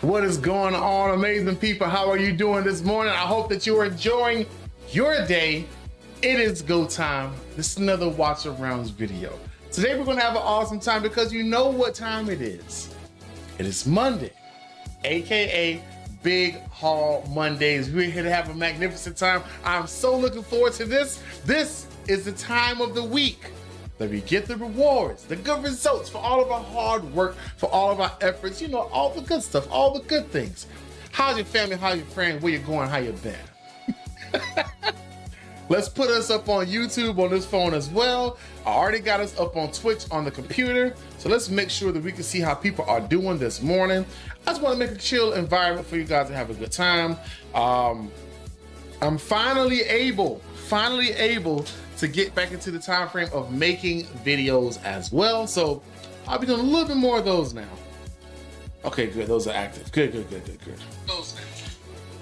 What is going on, amazing people? How are you doing this morning? I hope that you are enjoying your day. It is go time. This is another Watch Arounds video. Today we're gonna have an awesome time because you know what time it is. It is Monday, AKA Big Haul Mondays. We're here to have a magnificent time. I'm so looking forward to this. This is the time of the week that we get the rewards, the good results for all of our hard work, for all of our efforts, you know, all the good stuff, all the good things. How's your family? How's your friends? Where you going? How you been? Let's put us up on YouTube on this phone as well. I already got us up on Twitch on the computer. So let's make sure that we can see how people are doing this morning. I just want to make a chill environment for you guys to have a good time. I'm finally able to get back into the time frame of making videos as well. So I'll be doing a little bit more of those now. Okay, good. Those are active. Good.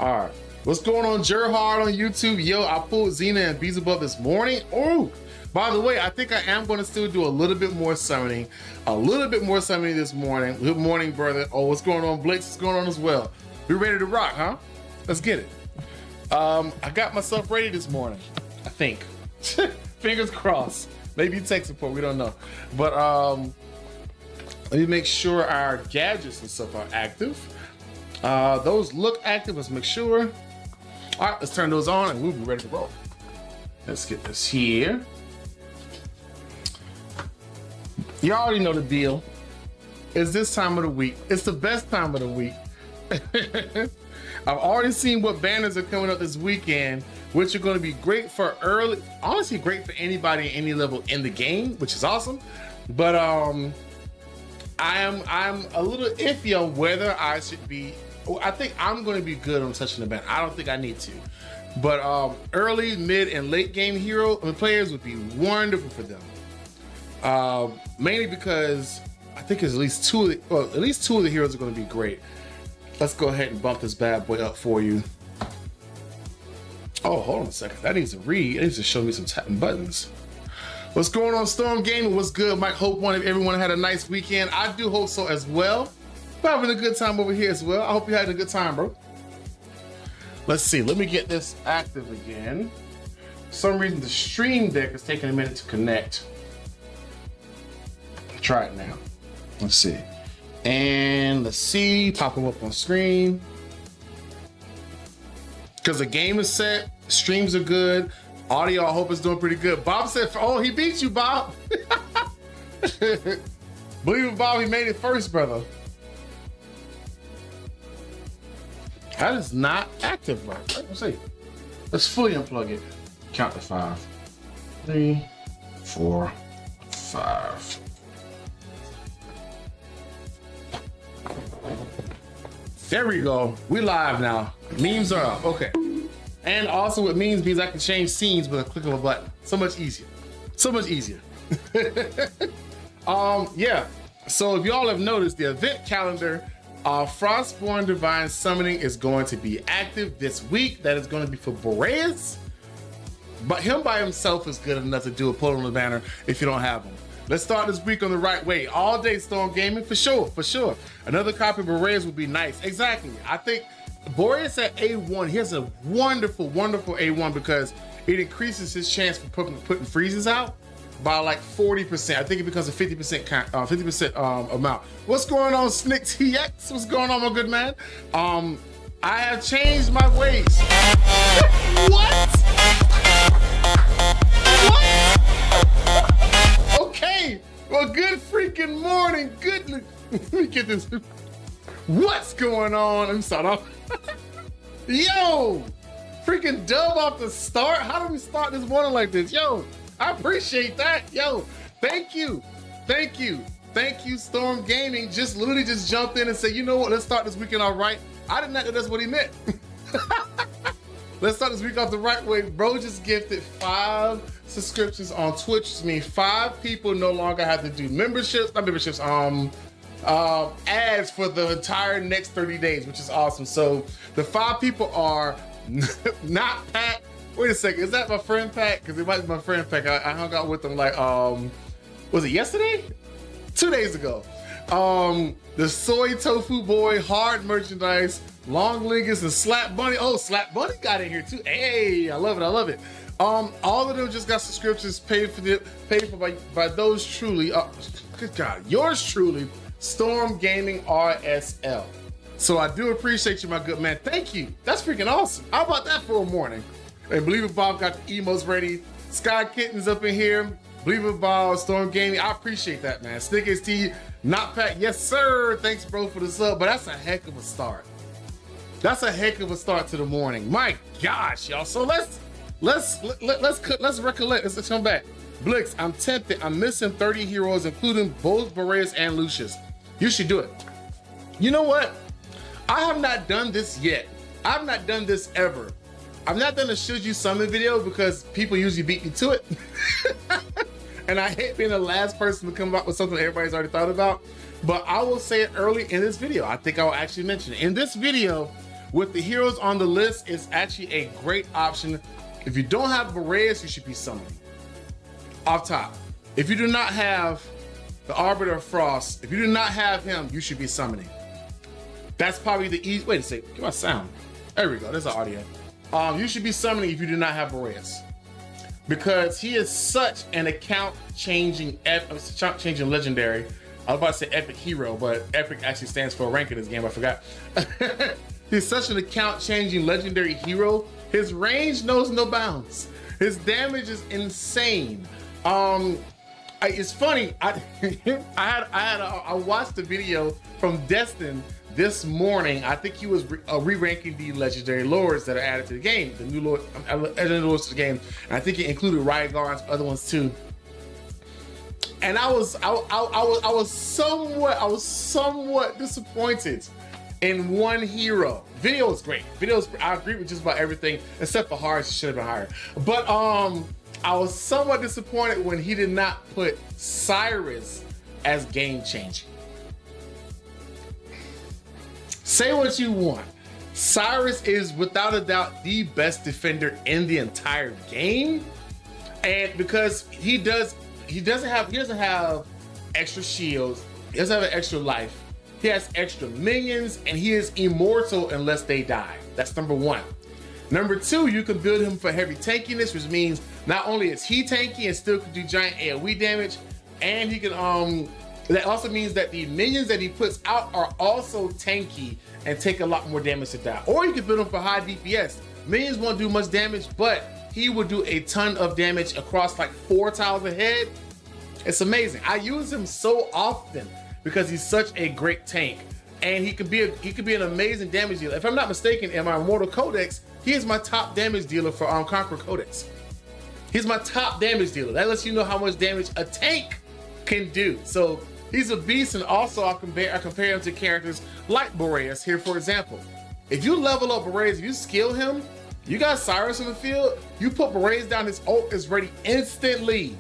All right. What's going on, Gerhard on YouTube? Yo, I pulled Xena and Beelzebub this morning. Oh, by the way, I think I am going to still do a little bit more summoning. This morning. Good morning, brother. Oh, what's going on, Blitz? What's going on as well? We ready to rock, huh? Let's get it. I got myself ready this morning, I think. Fingers crossed. Maybe tech support, we don't know. But let me make sure our gadgets and stuff are active. Those look active. Let's make sure. All right, let's turn those on and we'll be ready to roll. Let's get this here. You already know the deal. It's this time of the week. It's the best time of the week. I've already seen what banners are coming up this weekend, which are going to be great for early, honestly great for anybody at any level in the game, which is awesome. But I'm a little iffy on whether I should be. I think I'm going to be good on touching the banner. I don't think I need to, but early, mid, and late game players would be wonderful for them. Mainly because I think at least two of the heroes are going to be great. Let's go ahead and bump this bad boy up for you. Oh, hold on a second. That needs to read. It needs to show me some tapping buttons. What's going on, Storm Gaming? What's good, Mike? Hope everyone had a nice weekend. I do hope so as well. We're having a good time over here as well. I hope you had a good time, bro. Let's see. Let me get this active again. For some reason, the stream deck is taking a minute to connect. Try it now. Let's see. And let's see. Pop them up on screen. Because the game is set. Streams are good. Audio, I hope, is doing pretty good. Bob said, oh, he beat you, Bob. Believe it, Bob, he made it first, brother. That is not active, right? Let's see. Let's fully unplug it. Count to 5. 3, 4, 5. There we go. We live now. Memes are up. Okay. And also what memes means I can change scenes with a click of a button. So much easier. So much easier. Yeah. So if y'all have noticed, the event calendar, Frostborn Divine Summoning is going to be active this week. That is going to be for Boreas. But him by himself is good enough to do a pull on the banner if you don't have him. Let's start this week on the right way. All day Storm Gaming, for sure. Another copy of Boreas would be nice. Exactly. I think Boreas at A1, he has a wonderful A1 because it increases his chance for putting freezes out by like 40%. I think it becomes a 50% amount. What's going on, Snick TX? What's going on, my good man? I have changed my ways. What? Okay. Well, good freaking morning. Good. Let me get this. What's going on? I'm sorry. Yo, freaking dub off the start. How do we start this morning like this? Yo, I appreciate that. Yo, thank you, Storm Gaming. Literally just jumped in and said, you know what? Let's start this weekend all right. I did not know that's what he meant. Let's start this week off the right way. Bro just gifted 5 subscriptions on Twitch. Which means 5 people no longer have to do ads for the entire next 30 days, which is awesome. So the 5 people are not Pat. Wait a second, is that my friend Pat? Because it might be my friend Pat. I hung out with him like, was it yesterday? 2 days ago. The soy tofu boy, hard merchandise, long lingus, and slap bunny. Oh, slap bunny got in here too. Hey, I love it. I love it. All of them just got subscriptions paid for by those truly. Good God, yours truly, Storm Gaming RSL. So I do appreciate you, my good man. Thank you. That's freaking awesome. How about that for a morning? And Believe It Bob got the emotes ready. Sky Kitten's up in here. Believe It Bob, Storm Gaming. I appreciate that, man. Stick ST, not Pat. Yes, sir. Thanks, bro, for the sub. But that's a heck of a start. That's a heck of a start to the morning. My gosh, y'all. So let's recollect. Let's come back. Blix, I'm tempted. I'm missing 30 heroes, including both Boreas and Lucius. You should do it. You know what? I have not done this yet. I've not done this ever. I've not done a should you summon video because people usually beat me to it. And I hate being the last person to come up with something everybody's already thought about. But I will say it early in this video. I think I'll actually mention it. In this video, with the heroes on the list, it's actually a great option. If you don't have Boreas, you should be summoning. Off top. If you do not have the Arbiter of Frost, if you do not have him, you should be summoning. That's probably the easy. Wait a second, get my sound. There we go, there's the audio. You should be summoning if you do not have Boreas, because he is such an account-changing legendary. I was about to say epic hero, but epic actually stands for a rank in this game, I forgot. He's such an account-changing legendary hero. His range knows no bounds. His damage is insane. It's funny, I watched the video from Destin this morning. I think he was re-ranking the legendary lords that are added to the game, the new lords to the game. And I think it included Rygar and other ones too. And I was somewhat disappointed in one hero. Video is great. I agree with just about everything except for hard. She should have been higher. But I was somewhat disappointed when he did not put Cyrus as game changing. Say what you want. Cyrus is without a doubt the best defender in the entire game. And because he doesn't have extra shields, he doesn't have an extra life. He has extra minions, and he is immortal unless they die. That's number one. Number two, you can build him for heavy tankiness, which means not only is he tanky and still can do giant AoE damage, and he can that also means that the minions that he puts out are also tanky and take a lot more damage to die. Or you can build him for high DPS. Minions won't do much damage, but he will do a ton of damage across like 4 tiles ahead. It's amazing. I use him so often because he's such a great tank, and he could be an amazing damage dealer. If I'm not mistaken, in my Immortal Codex, he is my top damage dealer for Conqueror Codex. He's my top damage dealer. That lets you know how much damage a tank can do. So he's a beast, and also I compare him to characters like Boreas here, for example. If you level up Boreas, if you skill him, you got Cyrus in the field, you put Boreas down, his ult is ready instantly.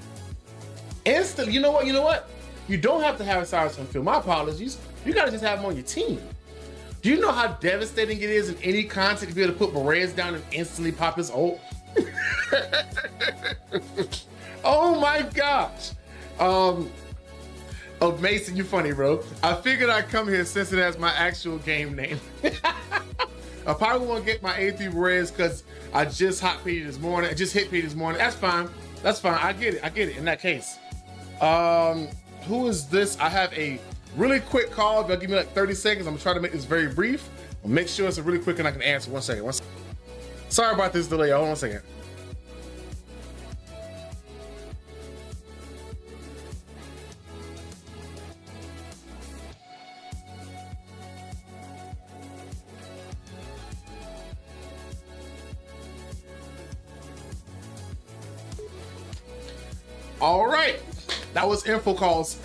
Instantly. You know what? You don't have to have Cyrus in the field. My apologies. You gotta just have him on your team. Do you know how devastating it is in any content to be able to put Boreas down and instantly pop his ult? Oh my gosh. Oh, Mason, you funny, bro. I figured I'd come here since it has my actual game name. I probably won't get my A3 Boreas because I just hit P this morning. That's fine. I get it in that case. Who is this? I have a really quick call. If you'll give me like 30 seconds, I'm gonna try to make this very brief. I'll make sure it's a really quick and I can answer. One second. Sorry about this delay. Hold on a second. All right, that was info calls.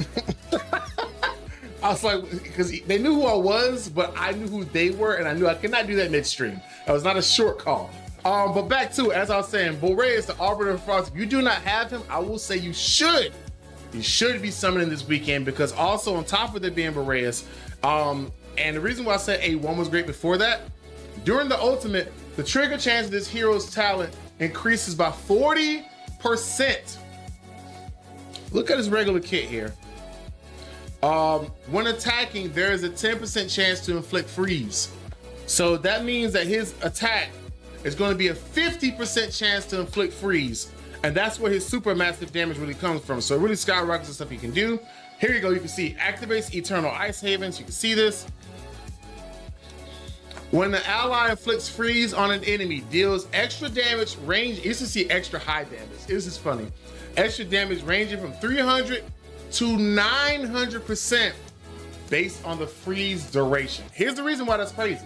I was like, because they knew who I was, but I knew who they were, and I knew I could not do that midstream. That was not a short call. But back to it, as I was saying, Boreas, the Arbiter of Frost. If you do not have him, I will say you should be summoning this weekend, because also on top of it being Boreas, and the reason why I said A1 was great before that, during the ultimate, the trigger chance of this hero's talent increases by 40%. Look at his regular kit here. When attacking, there is a 10% chance to inflict freeze. So that means that his attack is going to be a 50% chance to inflict freeze. And that's where his super massive damage really comes from. So it really skyrockets the stuff he can do. Here you go, you can see activates Eternal Ice Havens. You can see this. When the ally inflicts freeze on an enemy, deals extra damage range. You can see extra high damage. This is funny. Extra damage ranging from 300 to 900% based on the freeze duration. Here's the reason why that's crazy.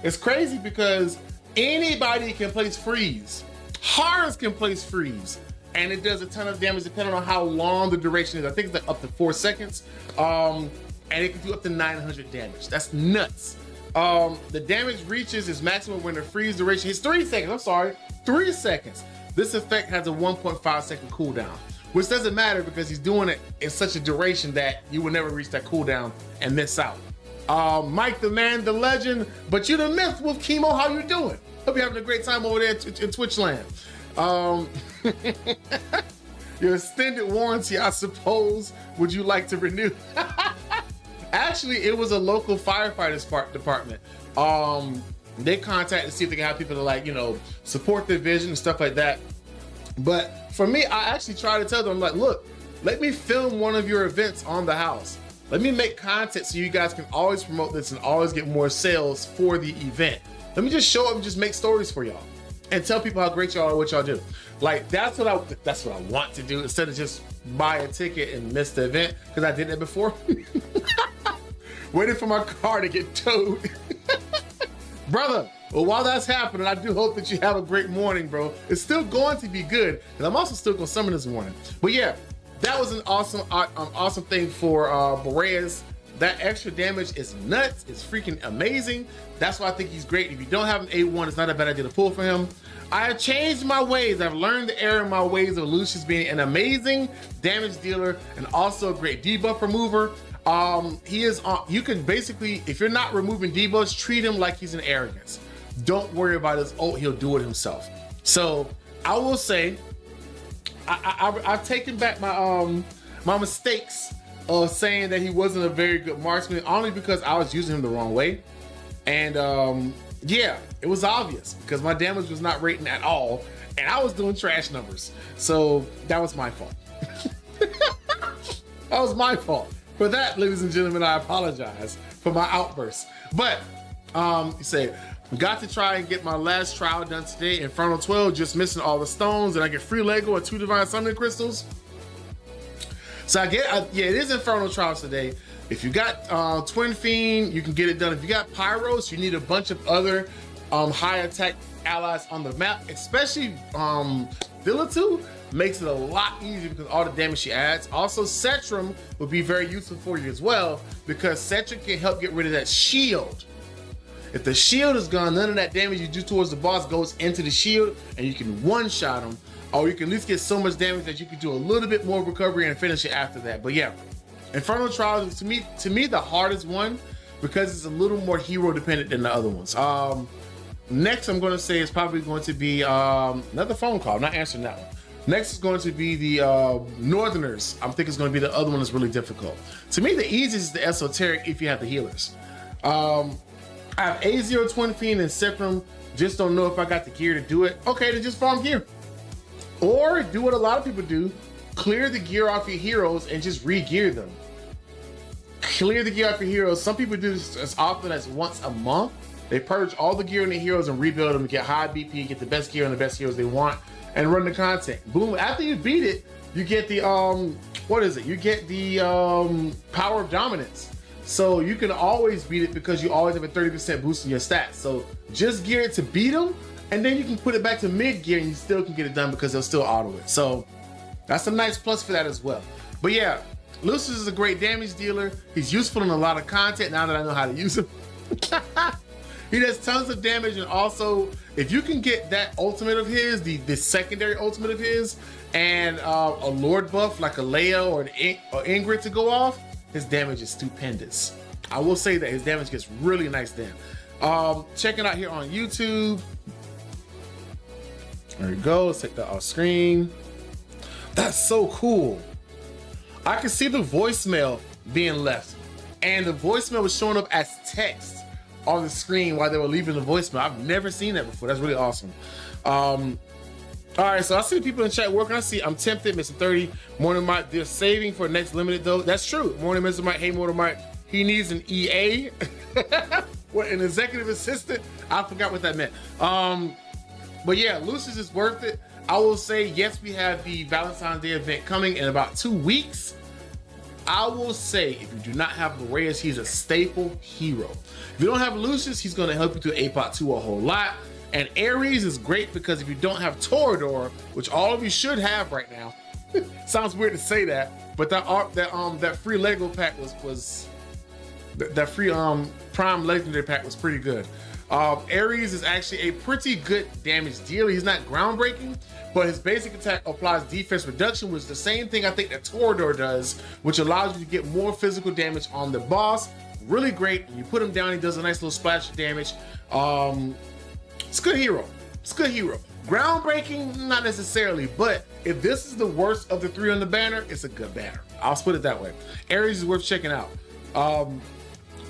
It's crazy because anybody can place freeze. Hordes can place freeze, and it does a ton of damage depending on how long the duration is. I think it's like up to 4 seconds, and it can do up to 900 damage. That's nuts. The damage reaches its maximum when the freeze duration is 3 seconds. I'm sorry, 3 seconds. This effect has a 1.5 second cooldown, which doesn't matter because he's doing it in such a duration that you will never reach that cooldown and miss out. Mike, the man, the legend, but you the myth, Wolf Chemo, how you doing? Hope you're having a great time over there in Twitch land. Your extended warranty, I suppose, would you like to renew? Actually, it was a local firefighters department. They contacted to see if they can have people to, like, you know, support their vision and stuff like that. But for me, I actually tried to tell them, like, look, let me film one of your events on the house. Let me make content so you guys can always promote this and always get more sales for the event. Let me just show up and just make stories for y'all and tell people how great y'all are, what y'all do. Like, that's what I want to do instead of just buy a ticket and miss the event, because I did that before. Waiting for my car to get towed. Brother, well, while that's happening, I do hope that you have a great morning, bro. It's still going to be good, and I'm also still going to summon this morning. But yeah, that was an awesome thing for Boreas. That extra damage is nuts. It's freaking amazing. That's why I think he's great. If you don't have an A1, it's not a bad idea to pull for him. I have changed my ways. I've learned the error in my ways of Lucius being an amazing damage dealer and also a great debuff remover. He is on, you can basically, if you're not removing debuffs, treat him like he's an arrogance. Don't worry about his ult, he'll do it himself. So I will say, I've taken back my my mistakes of saying that he wasn't a very good marksman, only because I was using him the wrong way. And yeah, it was obvious because my damage was not rating at all, and I was doing trash numbers. So that was my fault. That was my fault. For that, ladies and gentlemen, I apologize for my outburst. But you say, got to try and get my last trial done today. Infernal 12, just missing all the stones, and I get free Lego and 2 divine summoning crystals. So I get, yeah, it is Infernal trials today. If you got Twin Fiend, you can get it done. If you got Pyros, you need a bunch of other high attack allies on the map, especially Villatu. Makes it a lot easier because all the damage she adds. Also, Cetrum would be very useful for you as well, because Cetrum can help get rid of that shield. If the shield is gone, none of that damage you do towards the boss goes into the shield, and you can one-shot him, or you can at least get so much damage that you can do a little bit more recovery and finish it after that. But yeah, Infernal Trials is to me the hardest one, because it's a little more hero dependent than the other ones. Next, I'm going to say is probably going to be another phone call. I'm not answering that one. Next is going to be the Northerners. I'm thinking it's going to be the other one that's really difficult. To me, the easiest is the Esoteric if you have the healers. I have A0 Twin Fiend and Cetrum. Just don't know if I got the gear to do it. Okay, then just farm gear. Or do what a lot of people do. Clear the gear off your heroes and just re-gear them. Clear the gear off your heroes. Some people do this as often as once a month. They purge all the gear in the heroes and rebuild them to get high BP, get the best gear and the best heroes they want, and run the content. Boom, after you beat it, you get the, what is it? You get the power of dominance. So you can always beat it because you always have a 30% boost in your stats. So just gear it to beat them, and then you can put it back to mid gear and you still can get it done because they'll still auto it. So that's a nice plus for that as well. But yeah, Lucius is a great damage dealer. He's useful in a lot of content now that I know how to use him. He does tons of damage, and also if you can get that ultimate of his, the secondary ultimate of his, and a Lord buff like a Leia or Ingrid to go off, his damage is stupendous. I will say that his damage gets really nice then. Check it out here on YouTube. There we go. Let's take that off screen. That's so cool. I can see the voicemail being left. And the voicemail was showing up as text on the screen while they were leaving the voicemail. I've never seen that before. That's really awesome. All right, so I see people in chat working. I see I'm tempted, Mr. 30. Mortar Mike, they're saving for next limited though. That's true. Morning, Mr. Mike. Hey, Mortar Mike. He needs an EA. What, an executive assistant? I forgot what that meant. But yeah, Lucius is worth it. I will say, yes, we have the Valentine's Day event coming in about 2 weeks. I will say, if you do not have Boreas, he's a staple hero. If you don't have Lucius, he's going to help you through APOT 2 a whole lot. And Ares is great because if you don't have Torador, which all of you should have right now, sounds weird to say that, but that free Lego pack was that free Prime Legendary pack was pretty good. Ares is actually a pretty good damage dealer. He's not groundbreaking, but his basic attack applies defense reduction, which is the same thing I think that Torador does, which allows you to get more physical damage on the boss. Really great. When you put him down, he does a nice little splash of damage. It's a good hero. It's a good hero. Groundbreaking, not necessarily, but if this is the worst of the 3 on the banner, it's a good banner. I'll put it that way. Ares is worth checking out.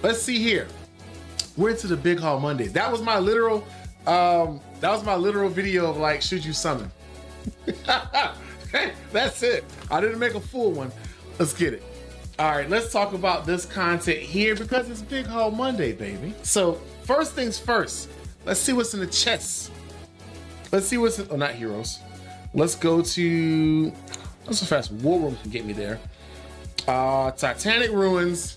Let's see here. We're into the Big Haul Mondays. That was my literal video of like, should you summon? That's it. I didn't make a full one. Let's get it. All right, let's talk about this content here because it's Big Haul Monday, baby. So first things first, let's see what's in the chest. Let's see what's in, oh, not heroes. Let's go to, that's so fast War Room can get me there. Titanic Ruins.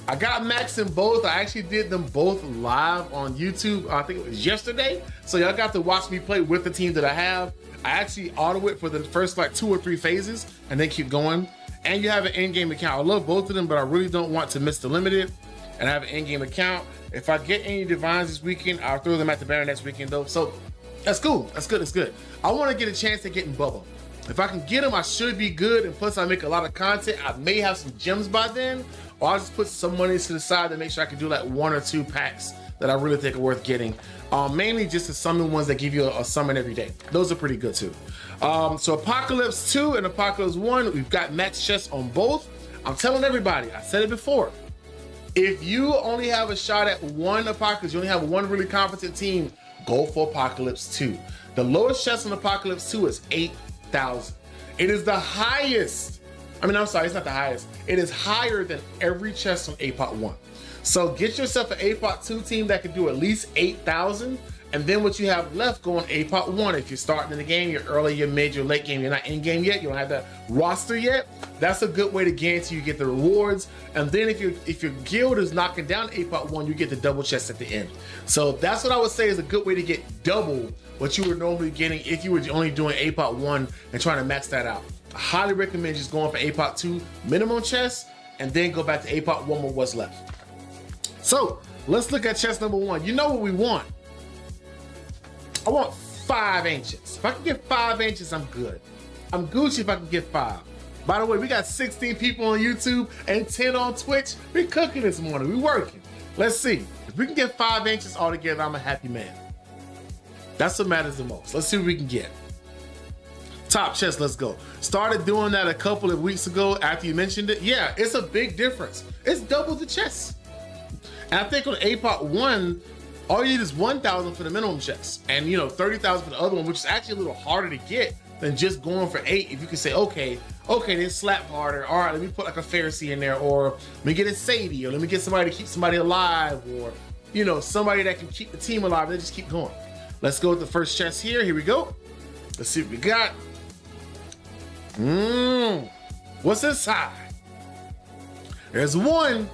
I got Max in both. I actually did them both live on YouTube. I think it was yesterday. So y'all got to watch me play with the team that I have. I actually auto it for the first like 2 or 3 phases and then keep going. And you have an in-game account. I love both of them, but I really don't want to miss the limited. And I have an in-game account. If I get any divines this weekend, I'll throw them at the banner next weekend though. So that's cool. That's good. That's good. I want to get a chance to get in Bubba. If I can get them, I should be good. And plus I make a lot of content. I may have some gems by then. Or I'll just put some money to the side to make sure I can do like 1 or 2 packs that I really think are worth getting. Mainly just the summon ones that give you a summon every day. Those are pretty good too. So Apocalypse 2 and Apocalypse 1, we've got max chests on both. I'm telling everybody, I said it before. If you only have a shot at 1 Apocalypse, you only have 1 really competent team, go for Apocalypse 2. The lowest chest on Apocalypse 2 is 8,000. It is the highest. I mean, I'm sorry, it's not the highest. It is higher than every chest on APOT 1. So get yourself an APOT 2 team that can do at least 8,000. And then what you have left, go on APOT 1. If you're starting in the game, you're early, you're mid, you're late game, you're not in game yet, you don't have that roster yet. That's a good way to guarantee you get the rewards. And then if your guild is knocking down APOT 1, you get the double chest at the end. So that's what I would say is a good way to get double what you were normally getting if you were only doing APOT 1 and trying to max that out. I highly recommend just going for APOT 2 minimum chest and then go back to APOT 1 with what's left. So let's look at chest number 1. You know what we want. I want 5 ancients. If I can get 5 ancients, I'm good. I'm Gucci if I can get 5. By the way, we got 16 people on YouTube and 10 on Twitch. We're cooking this morning, we working. Let's see. If we can get 5 ancients all together, I'm a happy man. That's what matters the most. Let's see what we can get. Top chest, let's go. Started doing that a couple of weeks ago after you mentioned it. Yeah, it's a big difference. It's double the chest. And I think on APOT 1, all you need is 1,000 for the minimum chest. And 30,000 for the other one, which is actually a little harder to get than just going for 8. If you can say, okay, then slap harder. All right, let me put like a Pharisee in there, or let me get a Sadie, or let me get somebody to keep somebody alive, or somebody that can keep the team alive. They just keep going. Let's go with the first chest here. Here we go. Let's see what we got. What's inside? There's 1.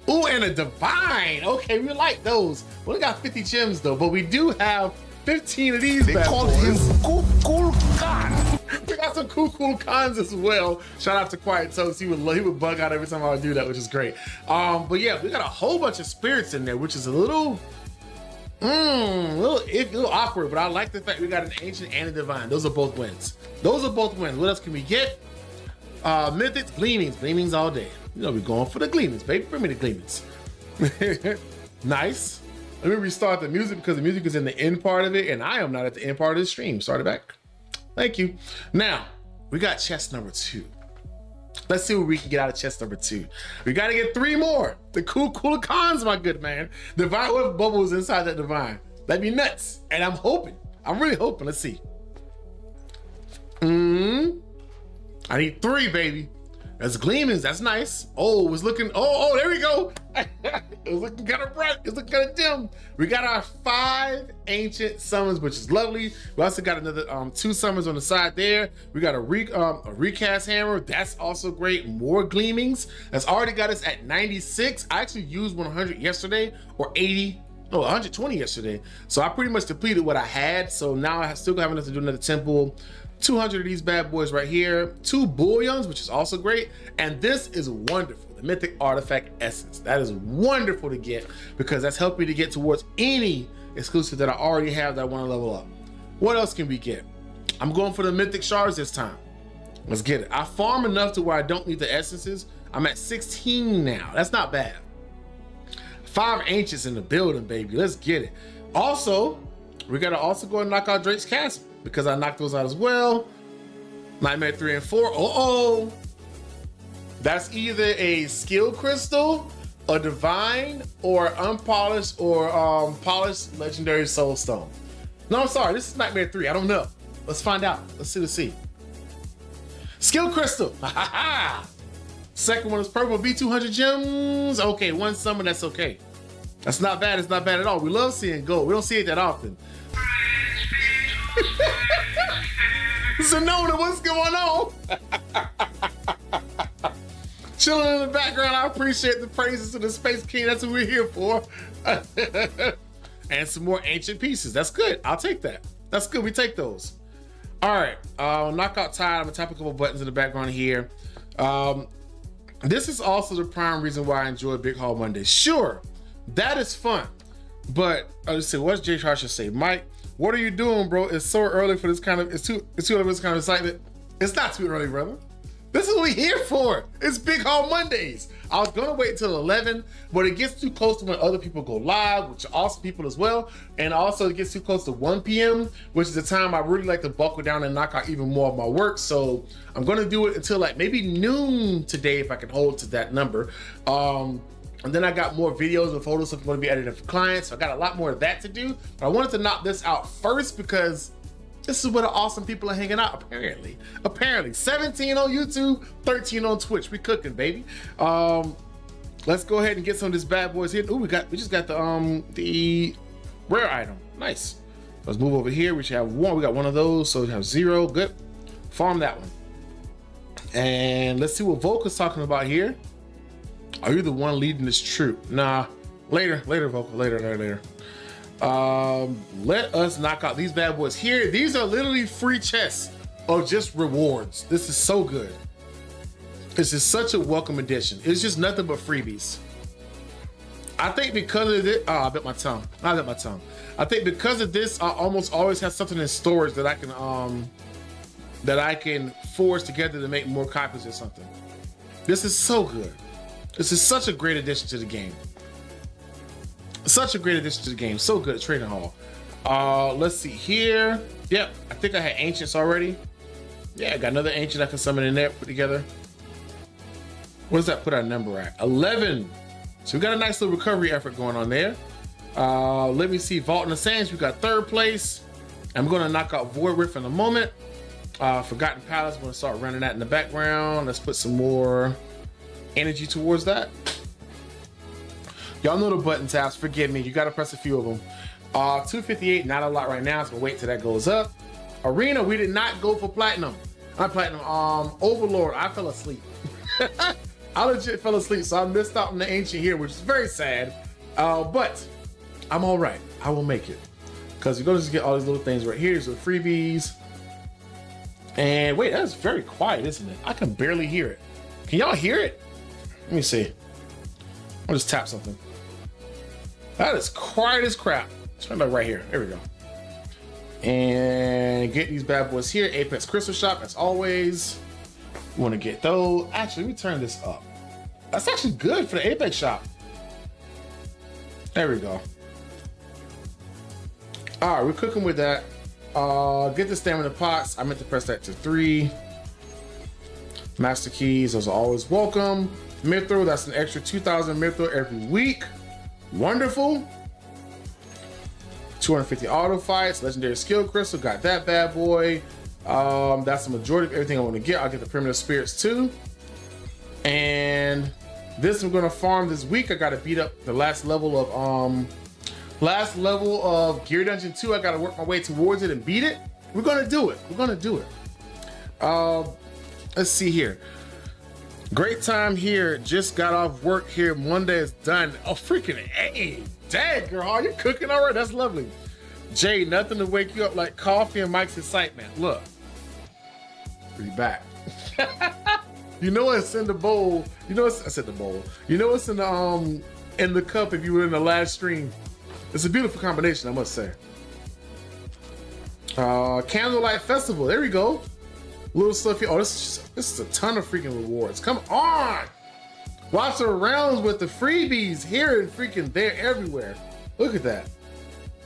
Ooh, and a divine. Okay, we like those. We only got 50 gems though, but we do have 15 of these. They call him Cool Khan. We got some cool Khans as well. Shout out to Quiet Toast. He would bug out every time I would do that, which is great. But yeah, we got a whole bunch of spirits in there, which is a little awkward, but I like the fact we got an ancient and a divine. Those are both wins. Those are both wins. What else can we get? Mythics, gleamings all day. We're going for the gleamings, baby. Bring me the gleamings. Nice. Let me restart the music because the music is in the end part of it, and I am not at the end part of the stream. Start it back. Thank you. Now, we got chest number 2. Let's see what we can get out of chest number 2. We got to get 3 more. The cooler cons, my good man. Divine, what bubbles inside that divine? That'd be nuts. And I'm hoping. I'm really hoping. Let's see. I need 3, baby. That's gleamings. That's nice. Oh, it was looking. Oh, there we go. It was looking kind of bright. It's looking kind of dim. We got our 5 ancient summons, which is lovely. We also got another 2 summons on the side there. We got a recast hammer. That's also great. More gleamings. That's already got us at 96. I actually used 100 yesterday, or 80. No, 120 yesterday. So I pretty much depleted what I had. So now I still have enough to do another temple. 200 of these bad boys right here. 2 bullions, which is also great. And this is wonderful. The Mythic Artifact Essence. That is wonderful to get because that's helping me to get towards any exclusive that I already have that I want to level up. What else can we get? I'm going for the Mythic Shards this time. Let's get it. I farm enough to where I don't need the essences. I'm at 16 now. That's not bad. 5 ancients in the building, baby. Let's get it. Also, we gotta also go and knock out Drake's Castle because I knocked those out as well. Nightmare 3 and 4. Oh, that's either a skill crystal, a divine, or unpolished or polished legendary soul stone. No, I'm sorry. This is Nightmare 3. I don't know. Let's find out. Let's see. Skill crystal. Second one is purple. B200 gems. Okay, 1 summon. That's okay. That's not bad. It's not bad at all. We love seeing gold. We don't see it that often. Sonona, what's going on? Chilling in the background. I appreciate the praises to the Space King. That's what we're here for. And some more ancient pieces. That's good. I'll take that. That's good. We take those. All right. Knockout Tide. I'm gonna tap a couple buttons in the background here. This is also the prime reason why I enjoy Big Haul Monday. Sure, that is fun. But let's see, what's Jay Harsha say? Mike, what are you doing, bro? It's so early for this kind of, it's too early for this kind of excitement. It's not too early, brother. This is what we're here for. It's Big Haul Mondays. I was gonna wait until 11, but it gets too close to when other people go live, which are awesome people as well. And also it gets too close to 1 p.m., which is the time I really like to buckle down and knock out even more of my work. So I'm gonna do it until like maybe noon today if I can hold to that number. And then I got more videos and photos I'm gonna be editing for clients. So I got a lot more of that to do. But I wanted to knock this out first because this is where the awesome people are hanging out, apparently. 17 on YouTube, 13 on Twitch. We cooking, baby. Let's go ahead and get some of these bad boys here. Ooh, we just got the rare item. Nice. Let's move over here. We should have 1. We got 1 of those, so we have 0. Good. Farm that one. And let's see what Volka's talking about here. Are you the one leading this troop? Nah. Later, Volka. Later. Let us knock out these bad boys here. These are literally free chests of just rewards. This is so good. This is such a welcome addition. It's just nothing but freebies. I think because of this, I bit my tongue. I think because of this, I almost always have something in storage that I can forge together to make more copies or something. This is so good. This is such a great addition to the game. Such a great addition to the game. So good at Trading Hall. Let's see here. Yep, I think I had ancients already. Yeah, I got another ancient I can summon in there, put together. What does that put our number at? 11. So we got a nice little recovery effort going on there. Let me see, Vault in the Sands, we got 3rd place. I'm gonna knock out Void Rift in a moment. Forgotten Palace, I'm gonna start running that in the background. Let's put some more energy towards that. Y'all know the button taps, forgive me, you gotta press a few of them. 258, not a lot right now, so we'll wait till that goes up. Arena, we did not go for platinum. Not platinum, Overlord, I fell asleep. I legit fell asleep, so I missed out on the ancient here, which is very sad. But I'm all right, I will make it. Because you're gonna just get all these little things right here, so freebies. And wait, that's very quiet, isn't it? I can barely hear it. Can y'all hear it? Let me see. I'll just tap something. That is quiet as crap. Let's try that right here. There we go. And get these bad boys here. Apex Crystal Shop, as always. You want to get those. Actually, let me turn this up. That's actually good for the Apex Shop. There we go. All right, we're cooking with that. Get the stamina pots. I meant to press that to 3. Master keys, those are always welcome. Mithril, that's an extra 2,000 mithril every week. Wonderful. 250 auto fights, legendary skill crystal, got that bad boy. That's the majority of everything I want to get. I'll get the primitive spirits too. And this I'm gonna farm this week. I gotta beat up the last level of Gear Dungeon 2. I gotta work my way towards it and beat it. We're gonna do it. We're gonna do it. Let's see here. Great time here. Just got off work here. Monday is done. Oh, freaking A. Dang, girl, you're cooking already. That's lovely. Jay, nothing to wake you up like coffee and Mike's excitement. Look, we back. You know what's in the bowl? You know what's, I said the bowl. You know what's in the cup if you were in the last stream? It's a beautiful combination, I must say. Candlelight Festival. There we go. Little stuff here. Oh, this is a ton of freaking rewards. Come on! Watch the rounds with the freebies here and freaking there everywhere. Look at that.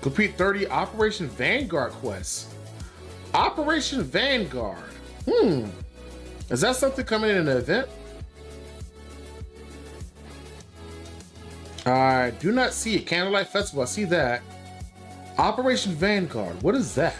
Complete 30 Operation Vanguard quests. Operation Vanguard. Is that something coming in an event? I do not see it. Candlelight Festival. I see that. Operation Vanguard. What is that?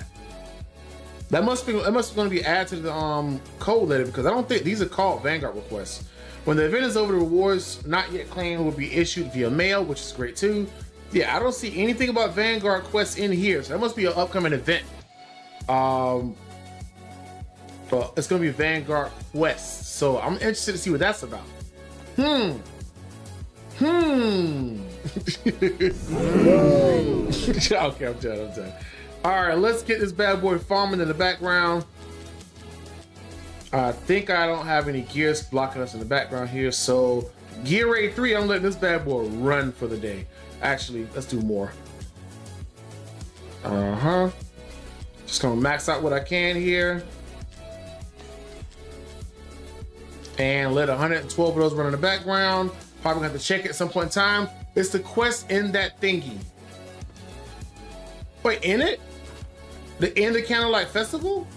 That must be going to be added to the code later, because I don't think these are called Vanguard requests. When the event is over, the rewards not yet claimed will be issued via mail, which is great too. Yeah, I don't see anything about Vanguard quests in here, so that must be an upcoming event. Well, it's going to be Vanguard quests, so I'm interested to see what that's about. Okay, I'm done. All right, let's get this bad boy farming in the background. I think I don't have any gears blocking us in the background here, so gear rate 3, I'm letting this bad boy run for the day. Actually, let's do more. Just gonna max out what I can here. And let 112 of those run in the background. Probably gonna have to check it at some point in time. It's the quest in that thingy. Wait, in it? In the Candlelight Festival?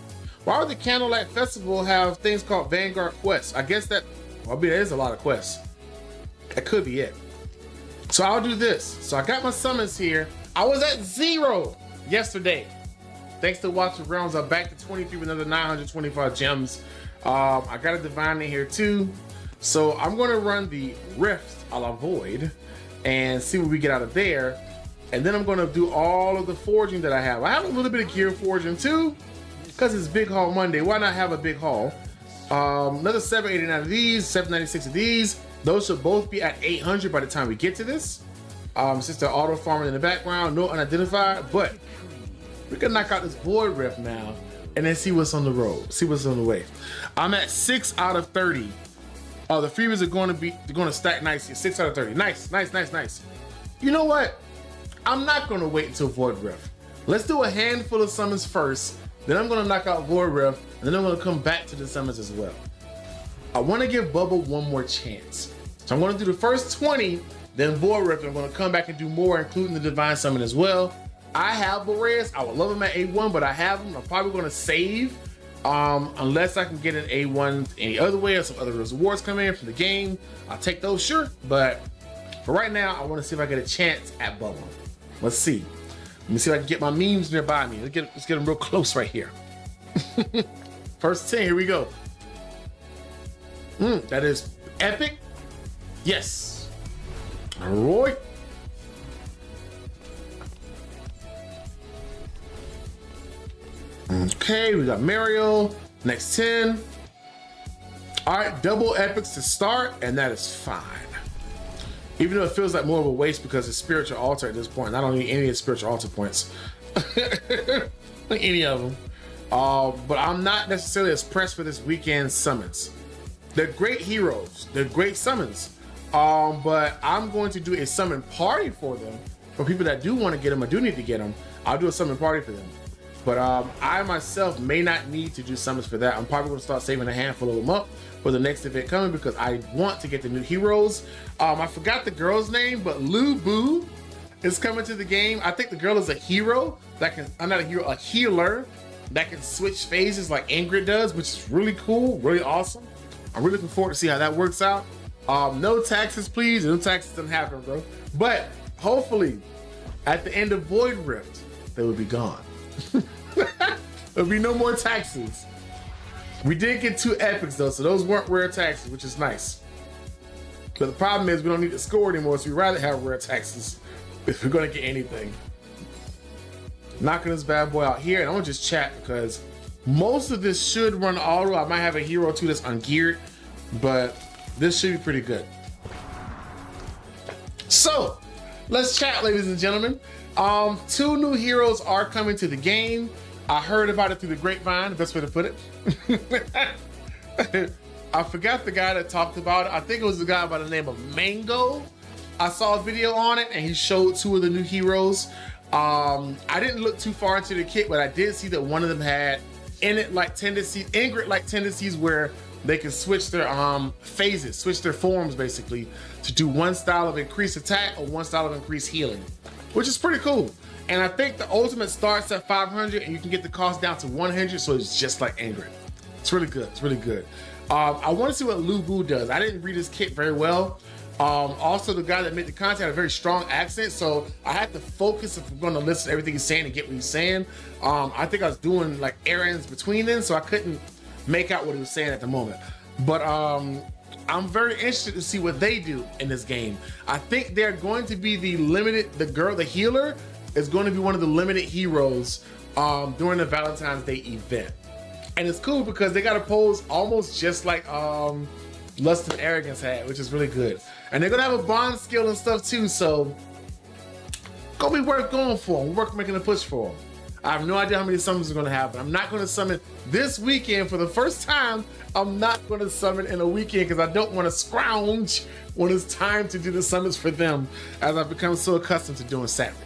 Why would the Candlelight Festival have things called Vanguard quests? I guess that, well, I mean, there's a lot of quests. That could be it. So I'll do this. So I got my summons here. I was at 0 yesterday. Thanks to Watch the Realms, I'm back to 23 with another 925 gems. I got a divine in here too. So I'm gonna run the Rift a la Void and see what we get out of there. And then I'm gonna do all of the forging that I have. I have a little bit of gear forging too, because it's Big Haul Monday. Why not have a big haul? Another 789 of these, 796 of these. Those should both be at 800 by the time we get to this. Since they're auto farming in the background, no unidentified, but we can knock out this Void Rift now and then see what's on the road, see what's on the way. I'm at 6 out of 30. Oh, the freebies are going to stack nicely. 6 out of 30. Nice. You know what? I'm not going to wait until Void Rift. Let's do a handful of summons first. Then I'm going to knock out Void Rift, and then I'm going to come back to the summons as well. I want to give Bubba one more chance. So I'm going to do the first 20, then Void Rift. I'm going to come back and do more, including the Divine Summon as well. I have Boreas. I would love them at A1, but I have them. I'm probably going to save unless I can get an A1 any other way or some other rewards come in from the game. I'll take those, sure. But for right now, I want to see if I get a chance at Bubba. Let's see. Let me see if I can get my memes nearby me. Let's get them real close right here. First 10, here we go. That is epic. Yes. All right. Okay, we got Mario. Next 10. All right, double epics to start, and that is fine. Even though it feels like more of a waste because it's spiritual altar at this point. I don't need any of the spiritual altar points. Like any of them. But I'm not necessarily as pressed for this weekend summons. They're great heroes. They're great summons. But I'm going to do a summon party for them. For people that do want to get them or do need to get them, I'll do a summon party for them. But I myself may not need to do summons for that. I'm probably going to start saving a handful of them up for the next event coming because I want to get the new heroes. I forgot the girl's name, but Lu Bu is coming to the game. I think the girl is a hero that can, I'm not a hero, a healer that can switch phases like Ingrid does, which is really cool, really awesome. I'm really looking forward to see how that works out. No taxes, please. No taxes doesn't happen, bro. But hopefully, at the end of Void Rift, they will be gone. There'll be no more taxes. We did get 2 epics though, so those weren't rare taxes, which is nice. But the problem is we don't need to score anymore, so we'd rather have rare taxes if we're gonna get anything. Knocking this bad boy out here, and I'm gonna just chat because most of this should run auto. I might have a hero or 2 that's ungeared, but this should be pretty good. So let's chat, ladies and gentlemen. 2 new heroes are coming to the game. I heard about it through the grapevine, the best way to put it. I forgot the guy that talked about it. I think it was the guy by the name of Mango. I saw a video on it and he showed 2 of the new heroes. I didn't look too far into the kit, but I did see that one of them had ingrid-like tendencies where they can switch their phases, switch their forms basically, to do one style of increased attack or one style of increased healing, which is pretty cool. And I think the ultimate starts at 500 and you can get the cost down to 100, so it's just like Ingrid. It's really good, it's really good. I want to see what Lu Bu does. I didn't read his kit very well. Also, the guy that made the content had a very strong accent, so I had to focus if I'm going to listen to everything he's saying and get what he's saying. I think I was doing like errands between them, so I couldn't make out what he was saying at the moment. But I'm very interested to see what they do in this game. I think they're going to be the healer is going to be one of the limited heroes during the Valentine's Day event. And it's cool because they got a pose almost just like Lust and Arrogance had, which is really good. And they're gonna have a bond skill and stuff too, so gonna be worth going for. We're making a push for them. I have no idea how many summons are gonna happen. I'm not gonna summon this weekend for the first time. I'm not gonna summon in a weekend because I don't want to scrounge when it's time to do the summons for them, as I've become so accustomed to doing Saturday.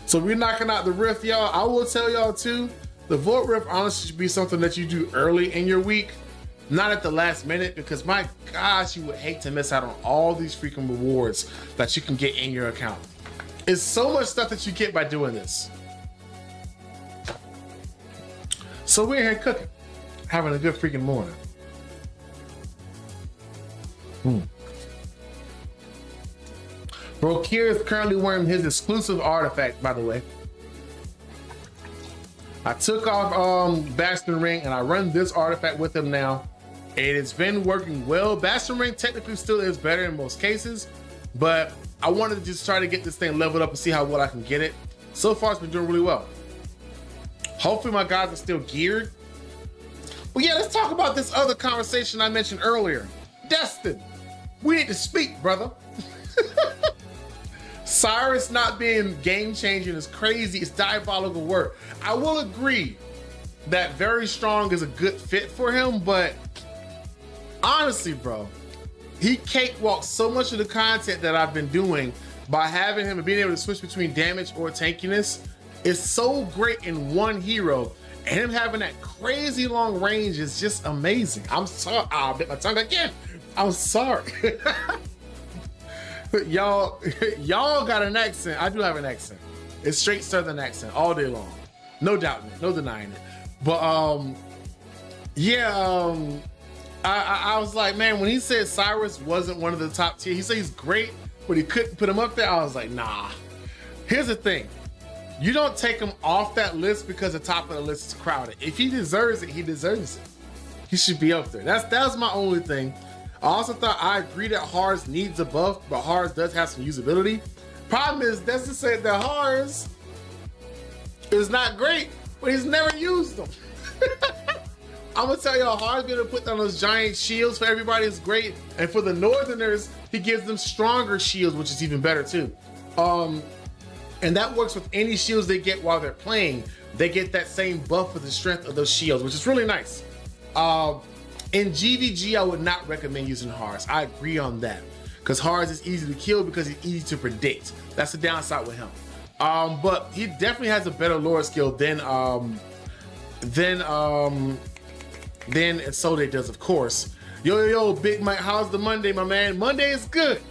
So we're knocking out the Rift, y'all. I will tell y'all too, the Void Rift honestly should be something that you do early in your week, not at the last minute, because my gosh, you would hate to miss out on all these freaking rewards that you can get in your account. It's so much stuff that you get by doing this. So we're here cooking, having a good freaking morning. Bro, Kier is currently wearing his exclusive artifact, by the way. I took off Bastion Ring and I run this artifact with him now. And it's been working well. Bastion Ring technically still is better in most cases, but I wanted to just try to get this thing leveled up and see how well I can get it. So far, it's been doing really well. Hopefully my guys are still geared. But yeah, let's talk about this other conversation I mentioned earlier. Destin, we need to speak, brother. Cyrus not being game changing is crazy. It's diabolical work. I will agree that Very Strong is a good fit for him, but honestly, bro, he cakewalks so much of the content that I've been doing by having him and being able to switch between damage or tankiness. It's so great in one hero, and him having that crazy long range is just amazing. I'm sorry. I bit my tongue again. I'm sorry. Y'all got an accent. I do have an accent. It's straight Southern accent all day long. No doubting it, no denying it. But I was like, man, when he said Cyrus wasn't one of the top tier, he said he's great, but he couldn't put him up there. I was like, nah. Here's the thing. You don't take him off that list because the top of the list is crowded. If he deserves it, he deserves it. He should be up there. That's my only thing. I also thought I agree that Hars needs a buff, but Hars does have some usability. Problem is, that's to say that Hars is not great, but he's never used them. I'm gonna tell y'all, Hars being able to put down those giant shields for everybody is great, and for the Northerners, he gives them stronger shields, which is even better too. And that works with any shields they get while they're playing. They get that same buff for the strength of those shields, which is really nice. In GVG, I would not recommend using Hars. I agree on that, because Hars is easy to kill because he's easy to predict. That's the downside with him. But he definitely has a better lore skill than Solde does, of course. Yo, Big Mike, how's the Monday, my man? Monday is good.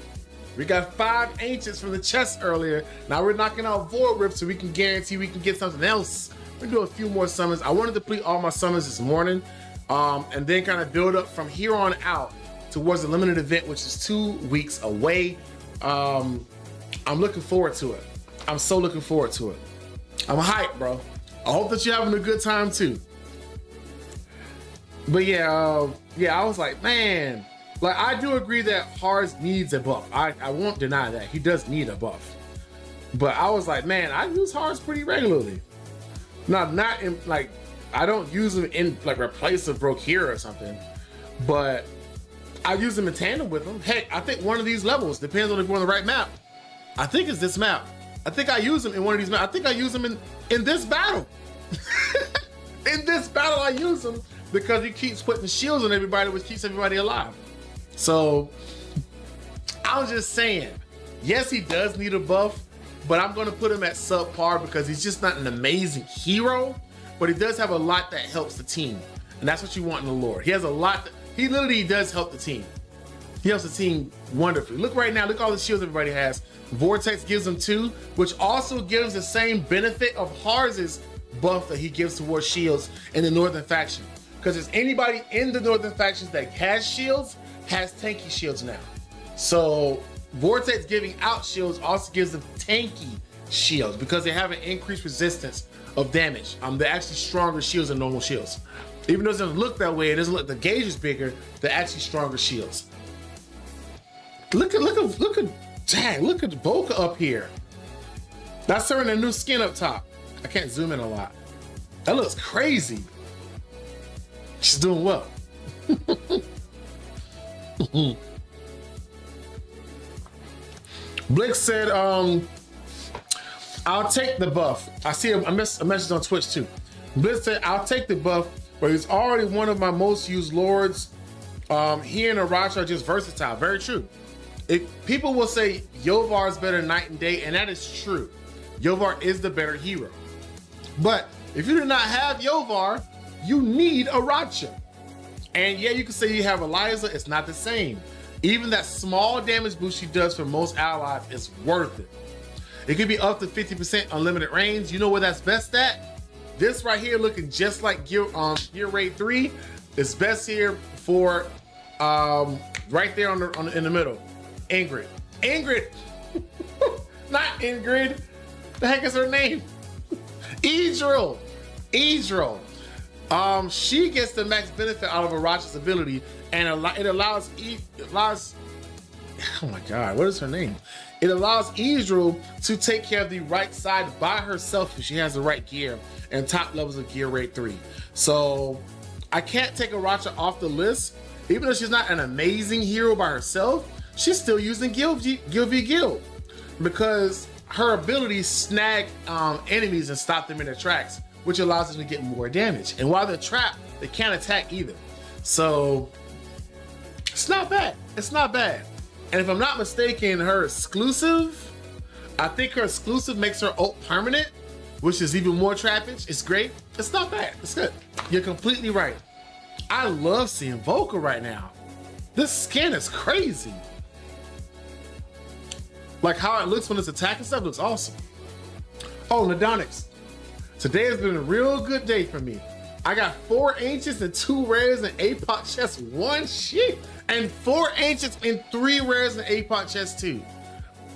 We got 5 ancients from the chest earlier. Now we're knocking out Void Rift so we can guarantee we can get something else We do a few more summons. I want to deplete all my summons this morning, and then kind of build up from here on out towards the limited event, which is 2 weeks away. I'm looking forward to it. I'm so looking forward to it. I'm hyped, bro. I hope that you're having a good time too. But yeah, I was like, man, like I do agree that Hards needs a buff. I won't deny that he does need a buff. But I was like, man, I use Hards pretty regularly. Not in like, I don't use them in like replace a broke hero or something, but I use them in tandem with them. Heck, I think one of these levels, depends on if we're on the right map. I think it's this map. I think I use them in one of these maps. I think I use them in this battle. In this battle, I use them because he keeps putting shields on everybody, which keeps everybody alive. So I was just saying, yes, he does need a buff, but I'm gonna put him at subpar because he's just not an amazing hero, but he does have a lot that helps the team. And that's what you want in the Lord. He has a lot, he literally does help the team. He helps the team wonderfully. Look right now, look all the shields everybody has. Vortex gives him 2, which also gives the same benefit of Harz's buff that he gives towards shields in the Northern faction. Because there's anybody in the Northern factions that has shields, has tanky shields now. So Vortex giving out shields also gives them tanky shields because they have an increased resistance of damage. They're actually stronger shields than normal shields. Even though it doesn't look that way, it doesn't look, the gauge is bigger, they're actually stronger shields. Look at Volca up here. That's her in a new skin up top. I can't zoom in a lot. That looks crazy. She's doing well. Blick said, I'll take the buff. I see a message on Twitch too. Blick said, I'll take the buff, but he's already one of my most used lords. He and Aracha are just versatile. Very true. People will say Yovar is better night and day, and that is true. Yovar is the better hero. But if you do not have Yovar, you need Aracha. And yeah, you can say you have Eliza, it's not the same. Even that small damage boost she does for most allies is worth it. It could be up to 50% unlimited range. You know where that's best at? This right here looking just like Gear Raid 3 is best here for right there in the middle. Ingrid. Not Ingrid. The heck is her name? Idril. She gets the max benefit out of Aracha's ability, and it allows, oh my God, what is her name? It allows Idril to take care of the right side by herself if she has the right gear and top levels of Gear Raid 3. So I can't take Aracha off the list. Even though she's not an amazing hero by herself, she's still using Guild v Guild because her abilities snag enemies and stop them in their tracks, which allows them to get more damage. And while they're trapped, they can't attack either. So it's not bad. It's not bad. And if I'm not mistaken, her exclusive, I think her exclusive makes her ult permanent, which is even more trappage. It's great. It's not bad. It's good. You're completely right. I love seeing Volca right now. This skin is crazy. Like how it looks when it's attacking stuff looks awesome. Oh, Nadonix. Today has been a real good day for me. I got 4 ancients and 2 rares and APOC chest 1 shit. And 4 ancients and 3 rares and APOC chest 2.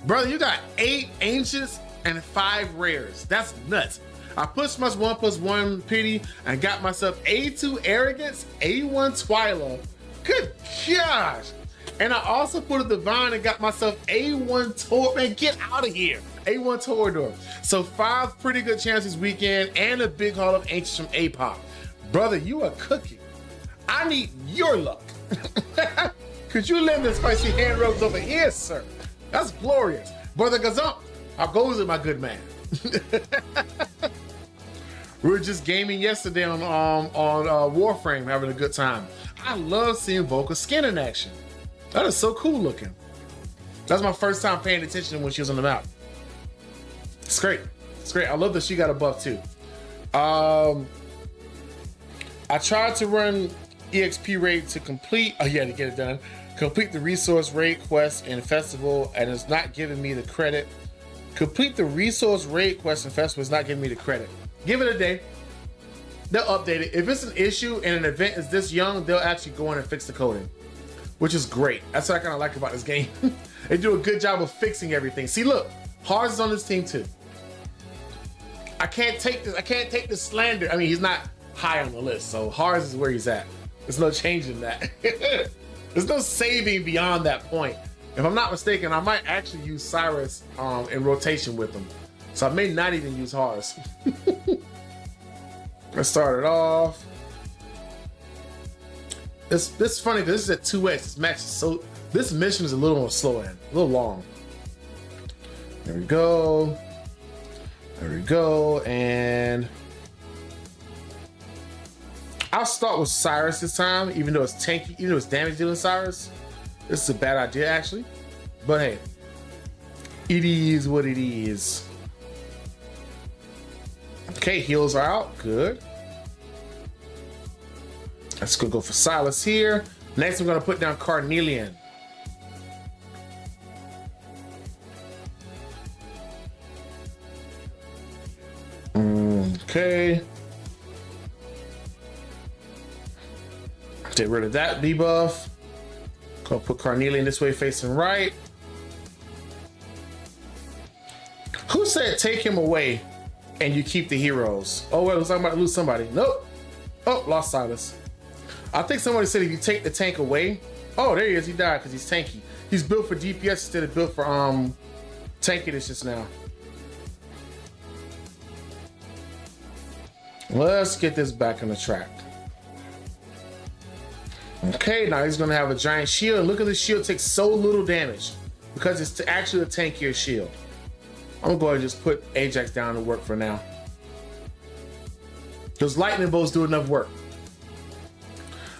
Brother, you got 8 ancients and 5 rares. That's nuts. I pushed my 1+1 pity and got myself A2 arrogance, A1 Twyla. Good gosh. And I also put a divine and got myself A1 Tor. Man, get out of here. A1 Torador. So 5 pretty good chances weekend and a big haul of ancients from APOC. Brother, you are cooking. I need your luck. Could you lend the spicy hand rubs over here, sir? That's glorious. Brother Gazump, how goes it, my good man? We were just gaming yesterday on Warframe, having a good time. I love seeing Volca skin in action. That is so cool looking. That's my first time paying attention when she was on the map. It's great. It's great. I love that she got a buff too. I tried to run EXP raid to complete, to get it done. Complete the resource raid quest and festival, and it's not giving me the credit. Complete the resource raid quest and festival is not giving me the credit. Give it a day. They'll update it. If it's an issue and an event is this young, they'll actually go in and fix the coding, which is great. That's what I kind of like about this game. They do a good job of fixing everything. See, look, Hars is on this team too. I can't take this slander. I mean, he's not high on the list, so Hars is where he's at. There's no changing that. There's no saving beyond that point. If I'm not mistaken, I might actually use Cyrus in rotation with him. So I may not even use Hars. Let's start it off. This is funny because this is at 2x. This match is so. This mission is a little more slow end, a little long. There we go. There we go. And I'll start with Cyrus this time, even though it's tanky, even though it's damage dealing Cyrus. This is a bad idea actually, but hey, it is what it is. Okay, heals are out, good. Let's go for Silas here. Next, I'm gonna put down Carnelian. Okay. Get rid of that debuff. Gonna put Carnelian this way facing right. Who said take him away and you keep the heroes? Oh wait, was I about to lose somebody? Nope. Oh, lost Silas. I think somebody said if you take the tank away. Oh, there he is. He died because he's tanky. He's built for DPS instead of built for tankiness just now. Let's get this back on the track. Okay, now he's gonna have a giant shield. Look at the shield takes so little damage because it's actually a tankier shield. I'm gonna go ahead and just put Ajax down to work for now. Those lightning bolts do enough work.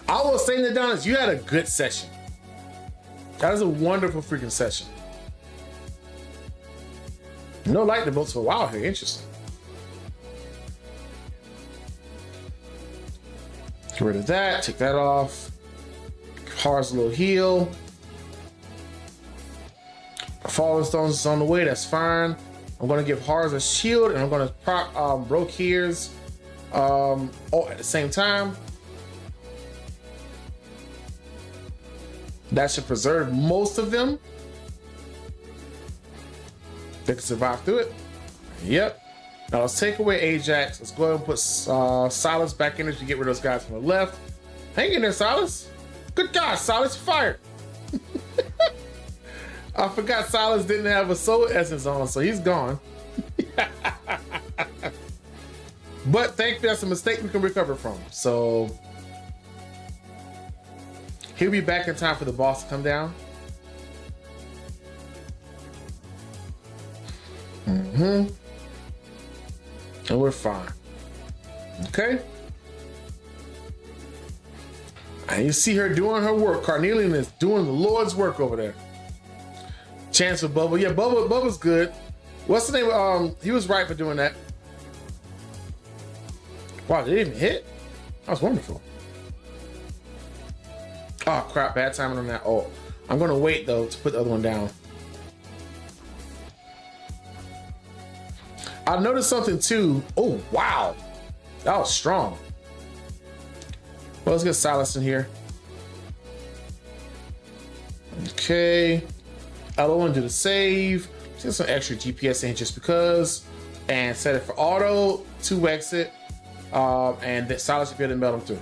I will say that, Donis, you had a good session. That was a wonderful freaking session. No lightning bolts for a while here. Interesting. Get rid of that. Take that off. Hars a little heal. Fallen Stones is on the way. That's fine. I'm gonna give Hars a shield, and I'm gonna proc broke here's at the same time. That should preserve most of them. They can survive through it. Yep. Now let's take away Ajax. Let's go ahead and put Silas back in there to get rid of those guys from the left. Hang in there, Silas. Good God, Silas, fired. I forgot Silas didn't have a soul essence on, so he's gone. But thankfully, that's a mistake we can recover from. So he'll be back in time for the boss to come down. And we're fine. Okay. And you see her doing her work. Carnelian is doing the Lord's work over there. Chance for Bubba. Yeah, Bubba's good. What's the name? He was right for doing that. Wow, did it even hit? That was wonderful. Oh crap, bad timing on that. Oh, I'm gonna wait though to put the other one down. I noticed something too. Oh wow, that was strong. Well, let's get Silas in here. Okay, I don't want to do the save. Let's get some extra GPS in just because, and set it for auto 2x it, and that Silas should be able to melt him through.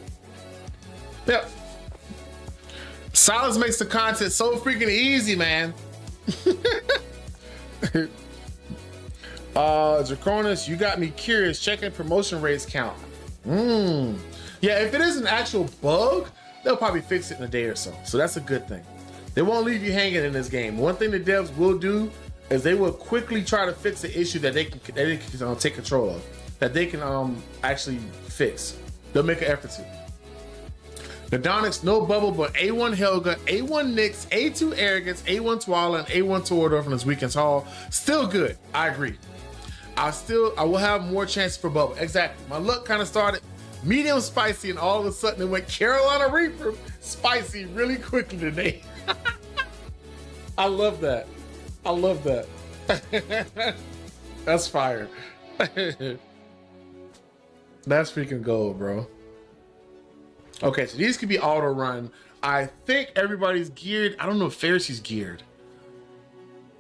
Yep. Silas makes the content so freaking easy, man. Draconis, you got me curious. Checking promotion rates count. Yeah, if it is an actual bug, they'll probably fix it in a day or so. So that's a good thing. They won't leave you hanging in this game. One thing the devs will do is they will quickly try to fix the issue that they can take control of, that they can actually fix. They'll make an effort to. Nadonix, no bubble, but A1 Helga, A1 Nyx, A2 Arrogance, A1 Twala, and A1 Torador from this weekend's haul. Still good. I agree. I will have more chances for bubble. Exactly. My luck kind of started medium spicy, and all of a sudden it went Carolina Reaper spicy really quickly today. I love that. I love that. That's fire. That's freaking gold, bro. Okay, so these could be auto run. I think everybody's geared. I don't know if Pharisee's geared.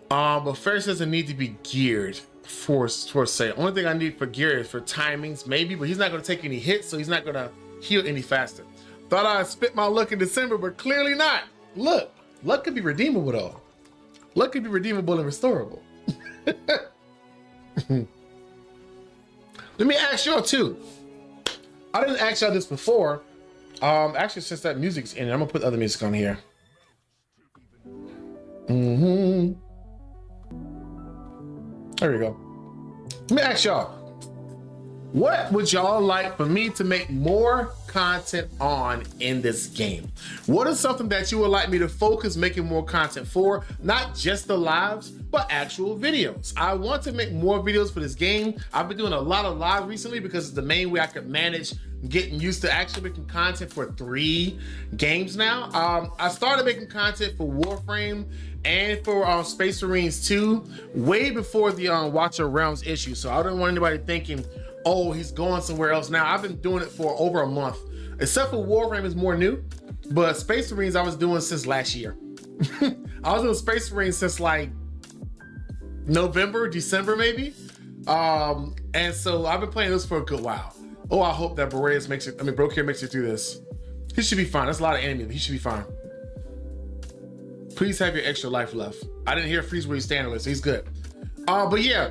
But Pharisee doesn't need to be geared for say. Only thing I need for gear is for timings, maybe, but he's not gonna take any hits, so he's not gonna heal any faster. Thought I'd spit my luck in December, but clearly not. Look, luck could be redeemable though. Luck could be redeemable and restorable. Let me ask y'all too. I didn't ask y'all this before. Actually, since that music's in, I'm gonna put other music on here. There we go. Let me ask y'all, what would y'all like for me to make more content on in this game? What is something that you would like me to focus making more content for? Not just the lives, but actual videos. I want to make more videos for this game. I've been doing a lot of live recently because it's the main way I could manage getting used to actually making content for 3 games now. I started making content for Warframe and for Space Marines 2 way before the Watcher Realms issue. So I don't want anybody thinking, oh, he's going somewhere else now. I've been doing it for over a month. Except for Warframe is more new, but Space Marines I was doing since last year. I was doing Space Marines since like November, December maybe. And so I've been playing this for a good while. Oh, I hope that Boreas makes it, Brocare makes it through this. He should be fine. That's a lot of enemies. He should be fine. Please have your extra life left. I didn't hear freeze where he's standing with, so he's good. But yeah,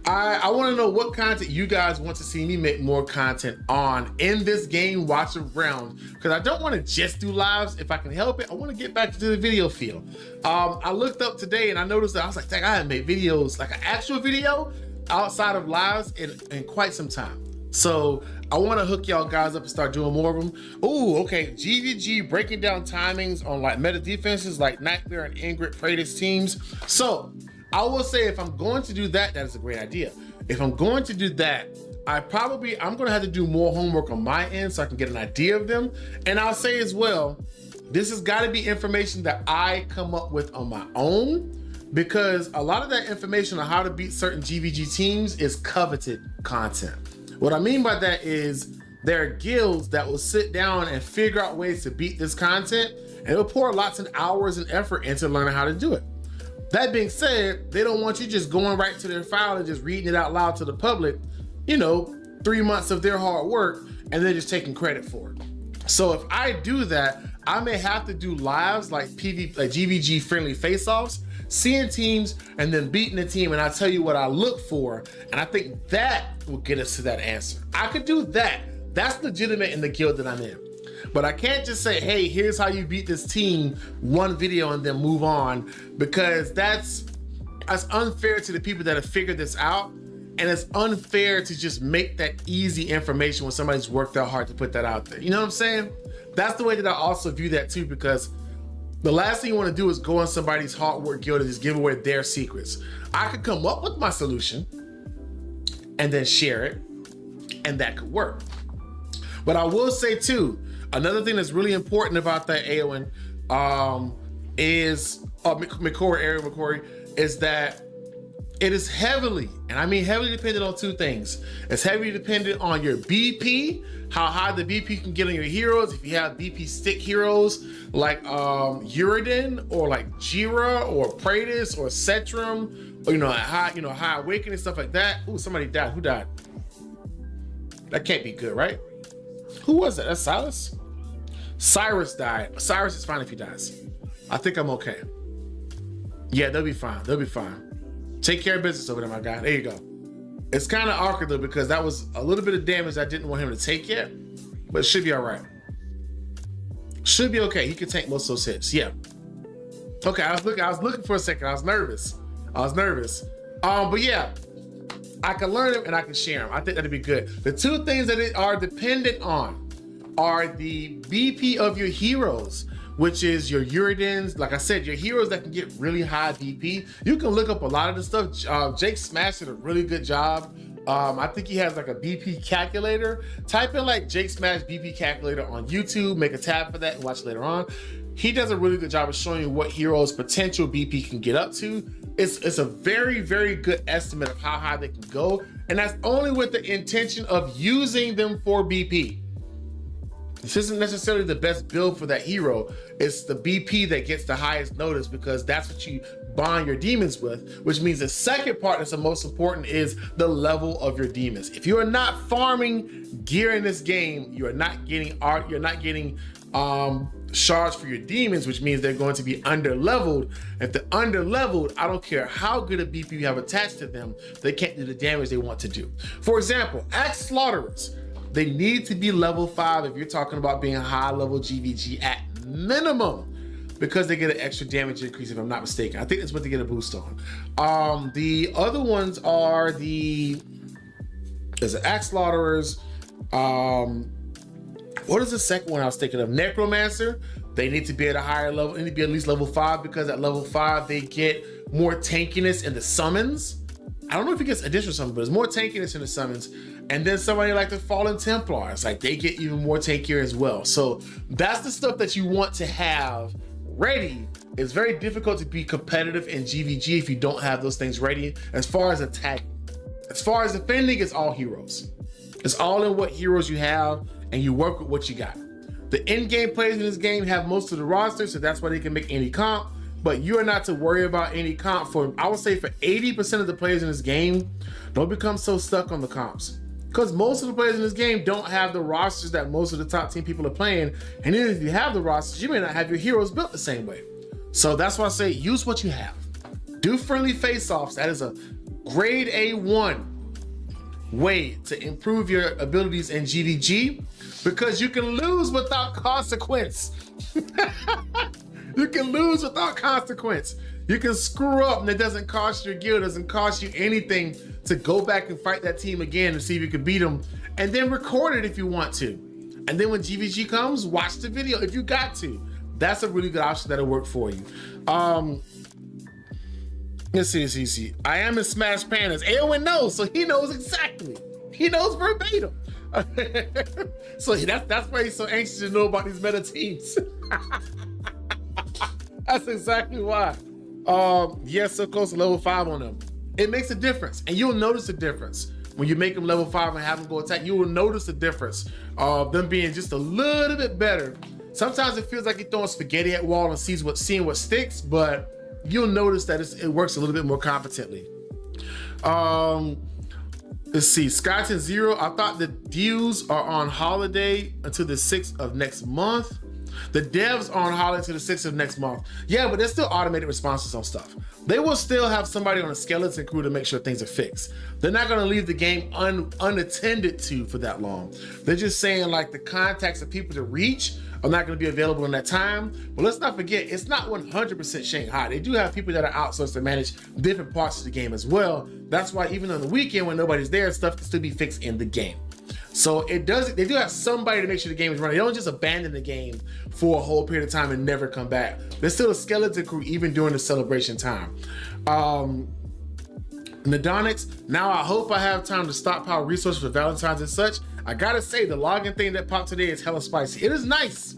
I want to know what content you guys want to see me make more content on in this game, Watch Around, because I don't want to just do lives. If I can help it, I want to get back to the video field. I looked up today and I noticed that I was like, dang, I haven't made videos, like an actual video outside of lives in quite some time. So I want to hook y'all guys up and start doing more of them. Oh, okay. GVG breaking down timings on like meta defenses like Nightmare and Ingrid Praetus teams. So I will say if I'm going to do that, that is a great idea. If I'm going to do that, I'm going to have to do more homework on my end so I can get an idea of them. And I'll say as well, this has got to be information that I come up with on my own, because a lot of that information on how to beat certain GVG teams is coveted content. What I mean by that is there are guilds that will sit down and figure out ways to beat this content, and it'll pour lots of hours and effort into learning how to do it. That being said, they don't want you just going right to their file and just reading it out loud to the public, 3 months of their hard work, and they're just taking credit for it. So if I do that, I may have to do lives like GVG friendly face-offs, seeing teams and then beating the team, and I tell you what I look for, and I think that will get us to that answer. I could do that. That's legitimate in the guild that I'm in. But I can't just say, hey, here's how you beat this team, one video and then move on, because that's unfair to the people that have figured this out, and it's unfair to just make that easy information when somebody's worked out hard to put that out there. You know what I'm saying? That's the way that I also view that too, because the last thing you want to do is go on somebody's hard work guild and just give away their secrets. I could come up with my solution and then share it, and that could work. But I will say too, another thing that's really important about that Aowen is McCory, is that it is heavily, and I mean heavily dependent on 2 things. It's heavily dependent on your BP, how high the BP can get on your heroes. If you have BP stick heroes like Uridin or like Jira or Praetus or Cetrum, or high awakening, stuff like that. Ooh, somebody died. Who died? That can't be good, right? Who was that? That's Silas? Cyrus died. Cyrus is fine if he dies. I think I'm okay. Yeah, they'll be fine. They'll be fine. Take care of business over there, my guy. There you go. It's kind of awkward though, because that was a little bit of damage I didn't want him to take yet, but it should be all right. Should be okay. He can take most of those hits. Yeah. Okay, I was looking for a second. I was nervous. But yeah, I can learn them and I can share them. I think that'd be good. The 2 things that are dependent on are the BP of your heroes, which is your Uridins. Like I said, your heroes that can get really high BP. You can look up a lot of this stuff. Jake Smash did a really good job. I think he has like a BP calculator. Type in like Jake Smash BP calculator on YouTube, make a tab for that and watch later on. He does a really good job of showing you what heroes potential BP can get up to. it's a very, very good estimate of how high they can go. And that's only with the intention of using them for BP. This isn't necessarily the best build for that hero. It's the BP that gets the highest notice because that's what you bond your demons with, which means the second part that's the most important is the level of your demons. If you are not farming gear in this game, you are not getting art, you're not getting shards for your demons, which means they're going to be under leveled. If they're under leveled, I don't care how good a BP you have attached to them, they can't do the damage they want to do. For example, Axe Slaughterers, they need to be level 5 if you're talking about being high level GVG at minimum, because they get an extra damage increase if I'm not mistaken. I think that's what they get a boost on. The other ones are there's the Axe Slaughterers. What is the second one I was thinking of? Necromancer. They need to be at a higher level, they need to be at least level 5, because at level 5 they get more tankiness in the summons. I don't know if it gets additional summons, but there's more tankiness in the summons. And then somebody like the Fallen Templars, like they get even more tankier as well. So that's the stuff that you want to have ready. It's very difficult to be competitive in GVG if you don't have those things ready. As far as attacking, as far as defending, it's all heroes. It's all in what heroes you have, and you work with what you got. The in-game players in this game have most of the roster, so that's why they can make any comp. But you're not to worry about any comp for, I would say for 80% of the players in this game, don't become so stuck on the comps. Because most of the players in this game don't have the rosters that most of the top team people are playing. And even if you have the rosters, you may not have your heroes built the same way. So that's why I say use what you have. Do friendly face-offs. That is a grade A1 way to improve your abilities in GVG, because you can lose without consequence. You can lose without consequence. You can screw up and it doesn't cost your guild, doesn't cost you anything to go back and fight that team again and see if you can beat them, and then record it if you want to. And then when GVG comes, watch the video if you got to. That's a really good option that'll work for you. Let's see. I am in Smash Pandas. Aowen knows, so he knows exactly. He knows verbatim. So that's why he's so anxious to know about these meta teams. That's exactly why. Yes, so close to level 5 on them. It makes a difference, and you'll notice a difference. When you make them level 5 and have them go attack, you will notice the difference of them being just a little bit better. Sometimes it feels like you're throwing spaghetti at wall and seeing what sticks, but you'll notice that it works a little bit more competently. Let's see, Skyton Zero. I thought the deals are on holiday until the 6th of next month. The devs are on holiday until the 6th of next month. Yeah, but there's still automated responses on stuff. They will still have somebody on a skeleton crew to make sure things are fixed. They're not gonna leave the game unattended to for that long. They're just saying like the contacts of people to reach are not gonna be available in that time. But let's not forget, it's not 100% Shanghai. They do have people that are outsourced to manage different parts of the game as well. That's why even on the weekend when nobody's there, stuff can still be fixed in the game. So they do have somebody to make sure the game is running. They don't just abandon the game for a whole period of time and never come back. There's still a skeleton crew even during the celebration time. Nadonics, now I hope I have time to stockpile resources for Valentines and such. I gotta say, the login thing that popped today is hella spicy. It is nice.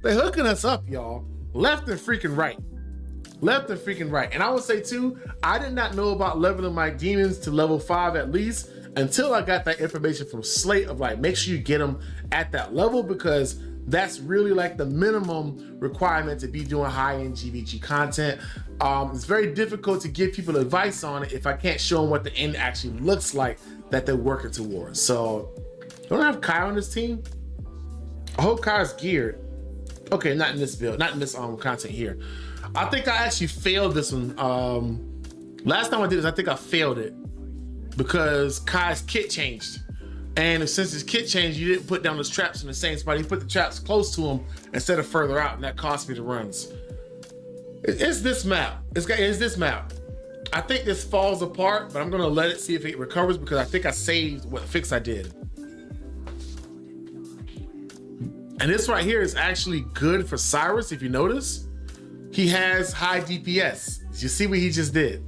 They're hooking us up, y'all. Left and freaking right. Left and freaking right. And I would say too, I did not know about leveling my demons to level 5 at least until I got that information from Slate of like, make sure you get them at that level, because that's really like the minimum requirement to be doing high-end GVG content. It's very difficult to give people advice on it if I can't show them what the end actually looks like that they're working towards. So, don't I have Kai on this team? I hope Kai's geared. Okay, not in this build, not in this content here. I think I actually failed this one. Last time I did this, I think I failed it because Kai's kit changed. And since his kit changed, you didn't put down those traps in the same spot. You put the traps close to him instead of further out, and that cost me the runs. It's this map. It's this map. I think this falls apart, but I'm gonna let it see if it recovers because I think I saved what fix I did. And this right here is actually good for Cyrus, if you notice. He has high DPS. You see what he just did?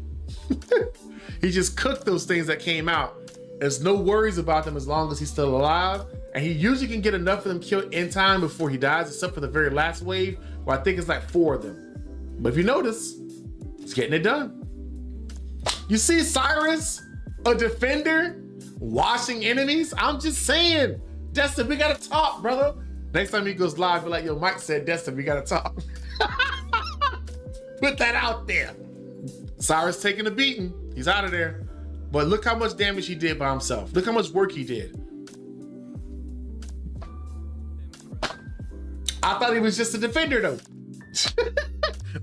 He just cooked those things that came out. There's no worries about them as long as he's still alive. And he usually can get enough of them killed in time before he dies, except for the very last wave, where I think it's like 4 of them. But if you notice, it's getting it done. You see Cyrus, a defender, washing enemies? I'm just saying, Destin, we gotta talk, brother. Next time he goes live, be like, yo, Mike said, Destin, we gotta talk. Put that out there. Cyrus taking a beating. He's out of there. But look how much damage he did by himself. Look how much work he did. I thought he was just a defender though.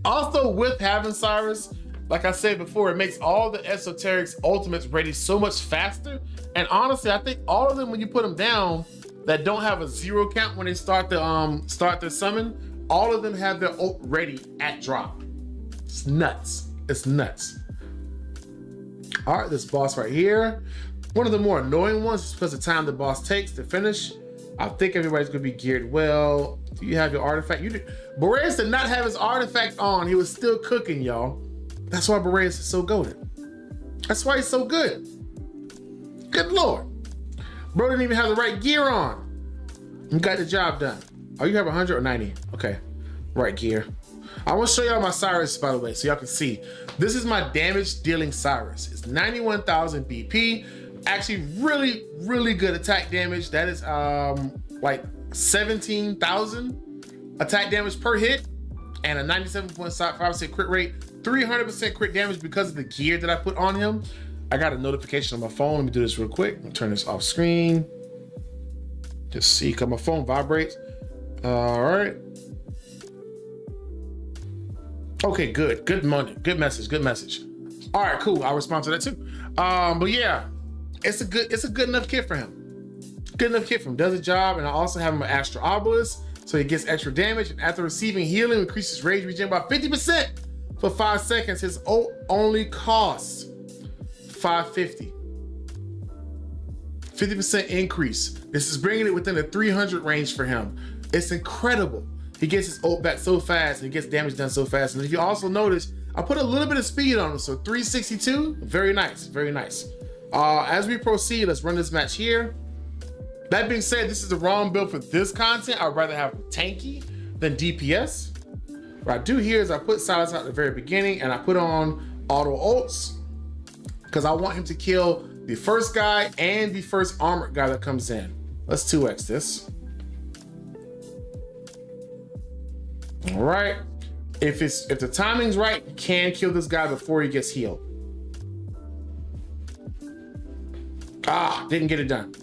Also, with having Cyrus, like I said before, it makes all the esoterics ultimates ready so much faster. And honestly, I think all of them, when you put them down, that don't have a 0 count when they start their summon, all of them have their ult ready at drop. It's nuts. It's nuts. All right, this boss right here. One of the more annoying ones is because the time the boss takes to finish. I think everybody's gonna be geared well. Do you have your artifact? You did. Boreas did not have his artifact on. He was still cooking, y'all. That's why Boreas is so goated. That's why he's so good. Good Lord. Bro didn't even have the right gear on. You got the job done. Oh, you have 100 or 90? Okay, right gear. I want to show y'all my Cyrus, by the way, so y'all can see. This is my damage dealing Cyrus. It's 91,000 BP. Actually, really, really good attack damage. That is like 17,000 attack damage per hit and a 97.5% crit rate. 300% crit damage because of the gear that I put on him. I got a notification on my phone. Let me do this real quick. I'll turn this off screen. Just see, cause my phone vibrates. All right. Okay, good. Good money. Good message. Good message. All right, cool. I'll respond to that too. But yeah, it's a good enough kit for him. Good enough kit for him. Does a job, and I also have him an Astral Obelisk, so he gets extra damage. And after receiving healing, increases rage regen by 50% for 5 seconds. His ult only costs 550. 50% increase. This is bringing it within the 300 range for him. It's incredible. He gets his ult back so fast and he gets damage done so fast. And if you also notice, I put a little bit of speed on him. So 362, very nice, very nice. As we proceed, let's run this match here. That being said, this is the wrong build for this content. I'd rather have tanky than DPS. What I do here is I put Silas out at the very beginning and I put on auto ults because I want him to kill the first guy and the first armored guy that comes in. Let's 2x this. All right. If the timing's right, you can kill this guy before he gets healed. Ah, didn't get it done.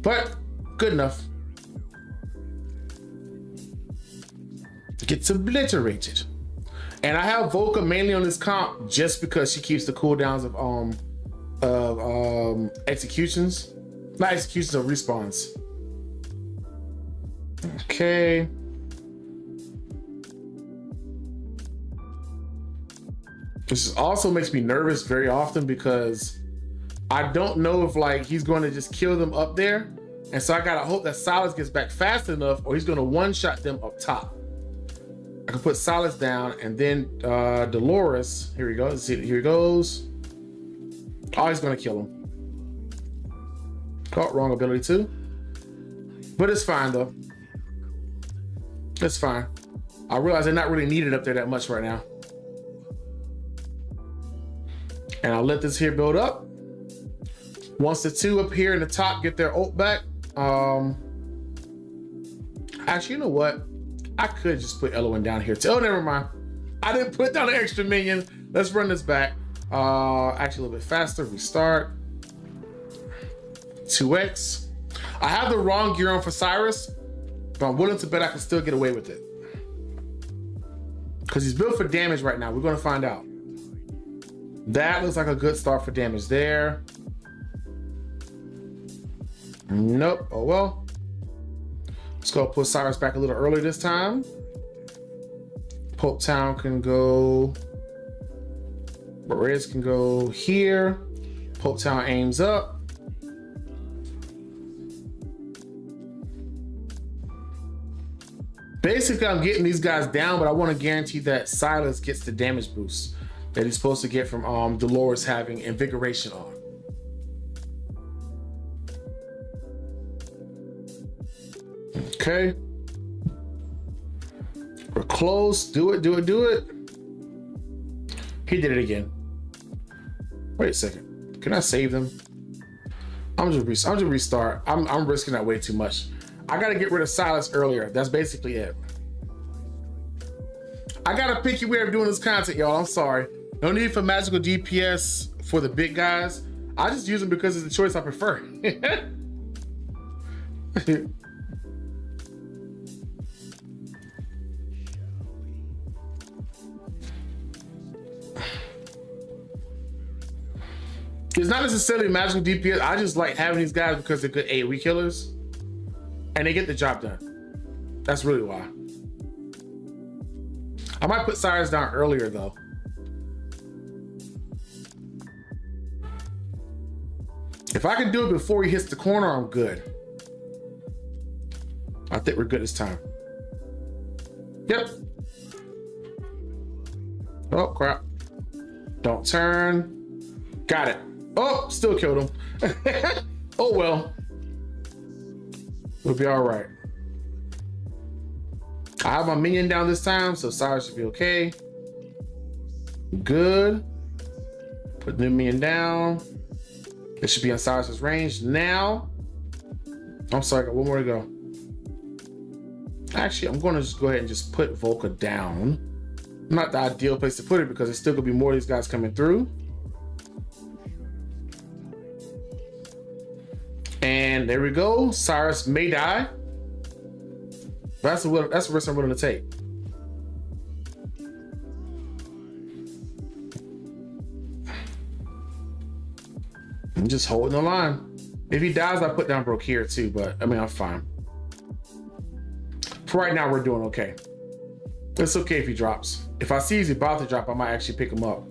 But good enough. Gets obliterated. And I have Volca mainly on this comp just because she keeps the cooldowns of executions. Not executions, of respawns. Okay. This also makes me nervous very often because I don't know if like he's going to just kill them up there. And so I gotta hope that Silas gets back fast enough or he's gonna one-shot them up top. I can put Silas down and then Dolores, here we go, let's see, here he goes. Oh, he's gonna kill him. Oh, wrong ability too. But it's fine though. It's fine. I realize they're not really needed up there that much right now. And I'll let this here build up. Once the two up here in the top get their ult back, actually, you know what? I could just put Elowen down here too. Oh, never mind. I didn't put down an extra minion. Let's run this back. Actually, a little bit faster. Restart. 2x. I have the wrong gear on for Cyrus, but I'm willing to bet I can still get away with it. Because he's built for damage right now. We're going to find out. That looks like a good start for damage there. Nope. Oh well. Let's go put Cyrus back a little early this time. Pope Town can go. Reds can go here. Pope Town aims up. Basically, I'm getting these guys down, but I want to guarantee that Silas gets the damage boost that he's supposed to get from Dolores having invigoration on. Okay. We're close. Do it, do it, do it. He did it again. Wait a second. Can I save them? I'm just restart. I'm risking that way too much. I gotta get rid of Silas earlier. That's basically it. I got a picky way of doing this content, y'all. I'm sorry. No need for magical DPS for the big guys. I just use them because it's the choice I prefer. It's not necessarily magical DPS. I just like having these guys because they're good AoE killers and they get the job done. That's really why. I might put Cyrus down earlier though. If I can do it before he hits the corner, I'm good. I think we're good this time. Yep. Oh, crap. Don't turn. Got it. Oh, still killed him. Oh, well. We'll be all right. I have my minion down this time, so Cyrus should be okay. Good. Put the minion down. It should be on Cyrus's range now. I'm sorry, I got one more to go. Actually, I'm going to just go ahead and just put Volca down. Not the ideal place to put it because there's still going to be more of these guys coming through. And there we go. Cyrus may die. That's the risk I'm willing to take. I'm just holding the line. If he dies, I put down Broke here too, but I mean, I'm fine. For right now, we're doing okay. It's okay if he drops. If I see he's about to drop, I might actually pick him up.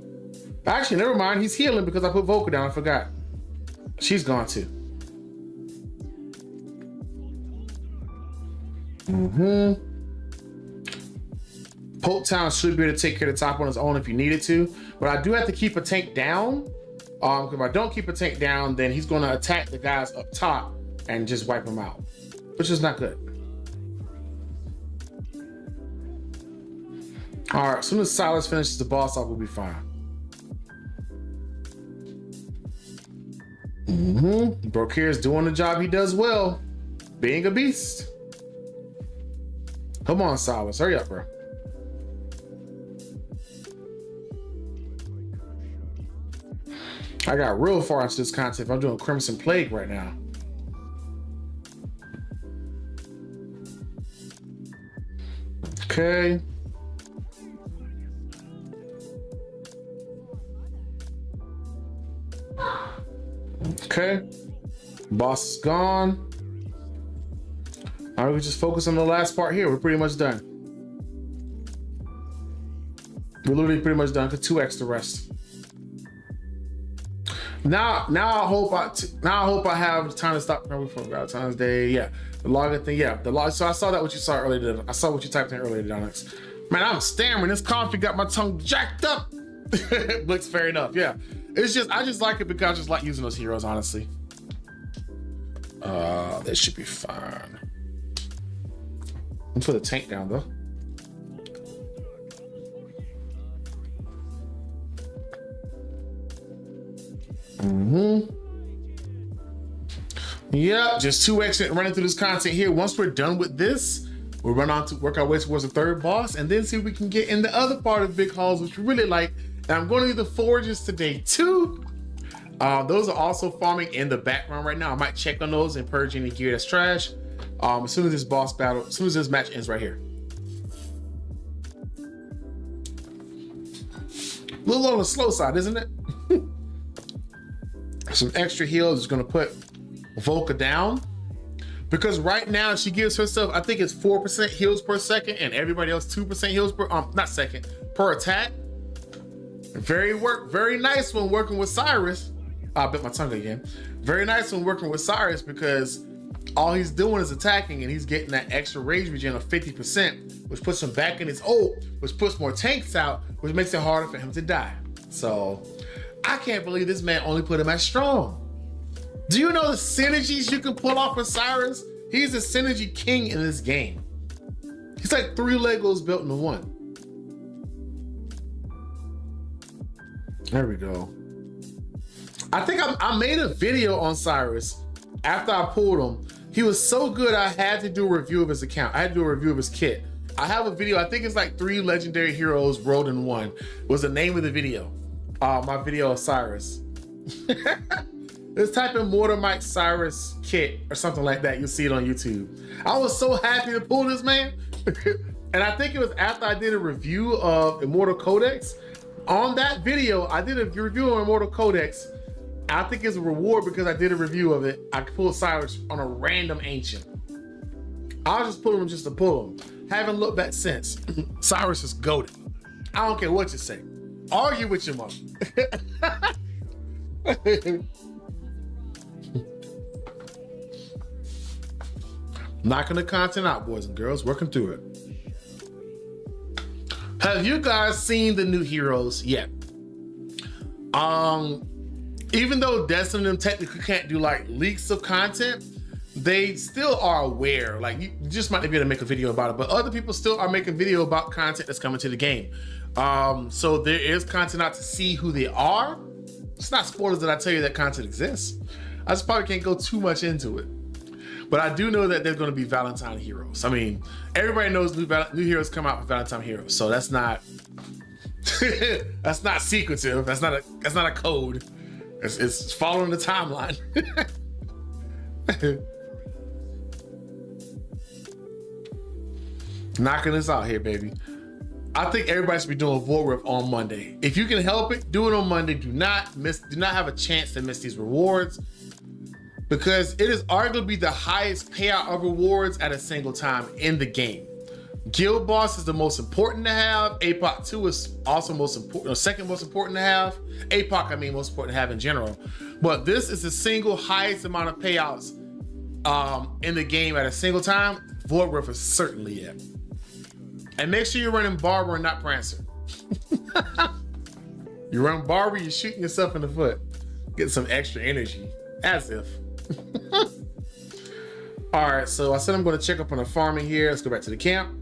Actually, never mind. He's healing because I put Volca down. I forgot. She's gone too. Pope Town should be able to take care of the top on his own if he needed to, but I do have to keep a tank down. Because if I don't keep a tank down, then he's going to attack the guys up top and just wipe them out, which is not good. All right, as soon as Silas finishes the boss off, we'll be fine. Brokir is doing the job he does well, being a beast. Come on, Silas, hurry up, bro. I got real far into this content. I'm doing Crimson Plague right now. Okay. Okay. Boss is gone. All right, we just focus on the last part here. We're pretty much done. We're literally pretty much done. 2 extra rest. Now I hope I have time to stop remembering for Valentine's Day. Yeah, the login thing. Yeah, the log. So I saw that what you saw earlier. I saw what you typed in earlier, Donix. Man, I'm stammering. This coffee got my tongue jacked up. Looks fair enough. Yeah, it's just I just like it because I just like using those heroes. Honestly, that should be fine. Put the tank down though. Yep, just 2x running through this content here. Once we're done with this, we'll run on to work our way towards the 3rd boss and then see if we can get in the other part of Big Halls, which we really like. And I'm going to do the forges today too. Those are also farming in the background right now. I might check on those and purge any gear that's trash. As soon as this boss battle, as soon as this match ends right here. A little on the slow side, isn't it? Some extra heals is gonna put Volca down because right now she gives herself, I think it's 4% heals per second and everybody else 2% heals per, not second, per attack. Very nice when working with Cyrus. I bit my tongue again. Very nice when working with Cyrus because all he's doing is attacking and he's getting that extra rage regen of 50%, which puts him back in his ult, which puts more tanks out, which makes it harder for him to die. So I can't believe this man only put him at strong. Do you know the synergies you can pull off with Cyrus? He's a synergy king in this game. He's like 3 Legos built into 1. There we go. I think I made a video on Cyrus after I pulled him. He was so good, I had to do a review of his account. I had to do a review of his kit. I have a video, I think it's like 3 legendary heroes rolled in one, was the name of the video. My video of Cyrus. Let's type in Mortar Mike Cyrus kit or something like that. You'll see it on YouTube. I was so happy to pull this man. And I think it was after I did a review of Immortal Codex. On that video, I did a review on Immortal Codex. I think it's a reward because I did a review of it. I pulled Cyrus on a random ancient. I was just pulling him just to pull him. Haven't looked back since. Cyrus is goated. I don't care what you say. Argue with your mother. Knocking the content out, boys and girls, working through it. Have you guys seen the new heroes yet? Even though Destiny and them technically can't do like leaks of content, they still are aware. Like you just might not be able to make a video about it, but other people still are making video about content that's coming to the game. So there is content out to see who they are. It's not spoilers that I tell you that content exists. I just probably can't go too much into it. But I do know that there's going to be Valentine heroes. I mean, everybody knows new heroes come out with Valentine heroes, so that's not that's not secretive. That's not a code. It's following the timeline. Knocking this out here, baby. I think everybody should be doing Void Rift on Monday. If you can help it, do it on Monday. Do not have a chance to miss these rewards, because it is arguably the highest payout of rewards at a single time in the game. Guild Boss is the most important to have. APOC 2 is also most important, or second most important to have. APOC, I mean, most important to have in general. But this is the single highest amount of payouts in the game at a single time. Void Rift is certainly it. And make sure you're running Barber and not Prancer. You run Barber, you're shooting yourself in the foot. Get some extra energy, as if. All right, so I said I'm going to check up on the farming here. Let's go back to the camp.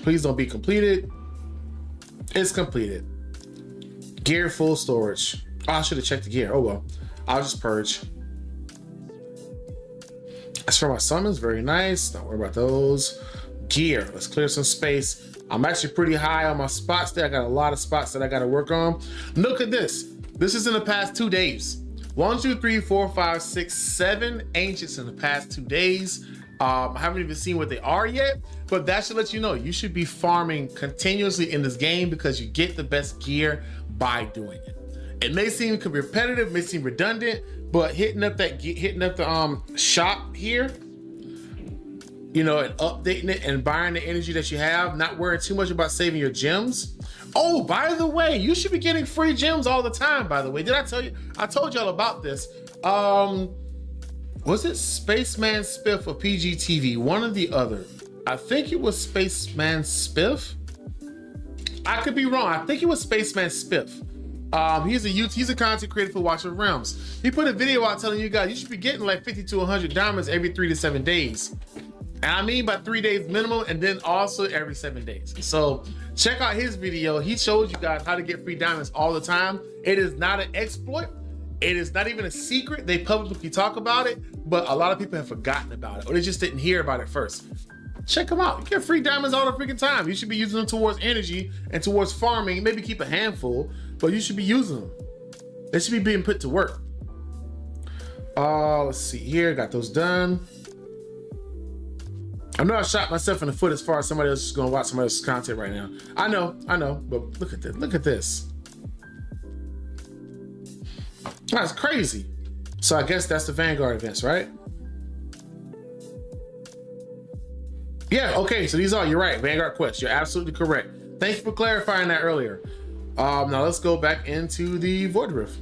Please don't be completed. It's completed. Gear full storage. Oh, I should have checked the gear. Oh well, I'll just purge. As for my summons, very nice. Don't worry about those. Gear, let's clear some space. I'm actually pretty high on my spots there. I got a lot of spots that I got to work on. Look at this. This is in the past 2 days. 1, 2, 3, 4, 5, 6, 7 ancients in the past 2 days. I haven't even seen what they are yet, but that should let you know you should be farming continuously in this game because you get the best gear by doing it. It may seem repetitive, may seem redundant, but hitting up the shop here, you know, and updating it and buying the energy that you have, not worrying too much about saving your gems. Oh, by the way, you should be getting free gems all the time, by the way. Did I tell you? I told y'all about this. Was it Spaceman Spiff or PGTV? One or the other. I think it was Spaceman Spiff. I could be wrong. I think it was Spaceman Spiff. He's a content creator for Watch of Realms. He put a video out telling you guys you should be getting like 50 to 100 diamonds every 3 to 7 days. And I mean by 3 days minimum, and then also every 7 days. So check out his video. He shows you guys how to get free diamonds all the time. It is not an exploit. It is not even a secret. They publicly talk about it, but a lot of people have forgotten about it, or they just didn't hear about it first. Check them out. You get free diamonds all the freaking time. You should be using them towards energy and towards farming. Maybe keep a handful, but you should be using them. They should be being put to work. Let's see here. Got those done. I know I shot myself in the foot as far as somebody else is going to watch somebody else's content right now. I know, but look at this. Look at this. That's crazy. So I guess that's the Vanguard events, right? Yeah, okay, so these are, you're right, Vanguard quests. You're absolutely correct. Thank you for clarifying that earlier. Now let's go back into the Void Rift.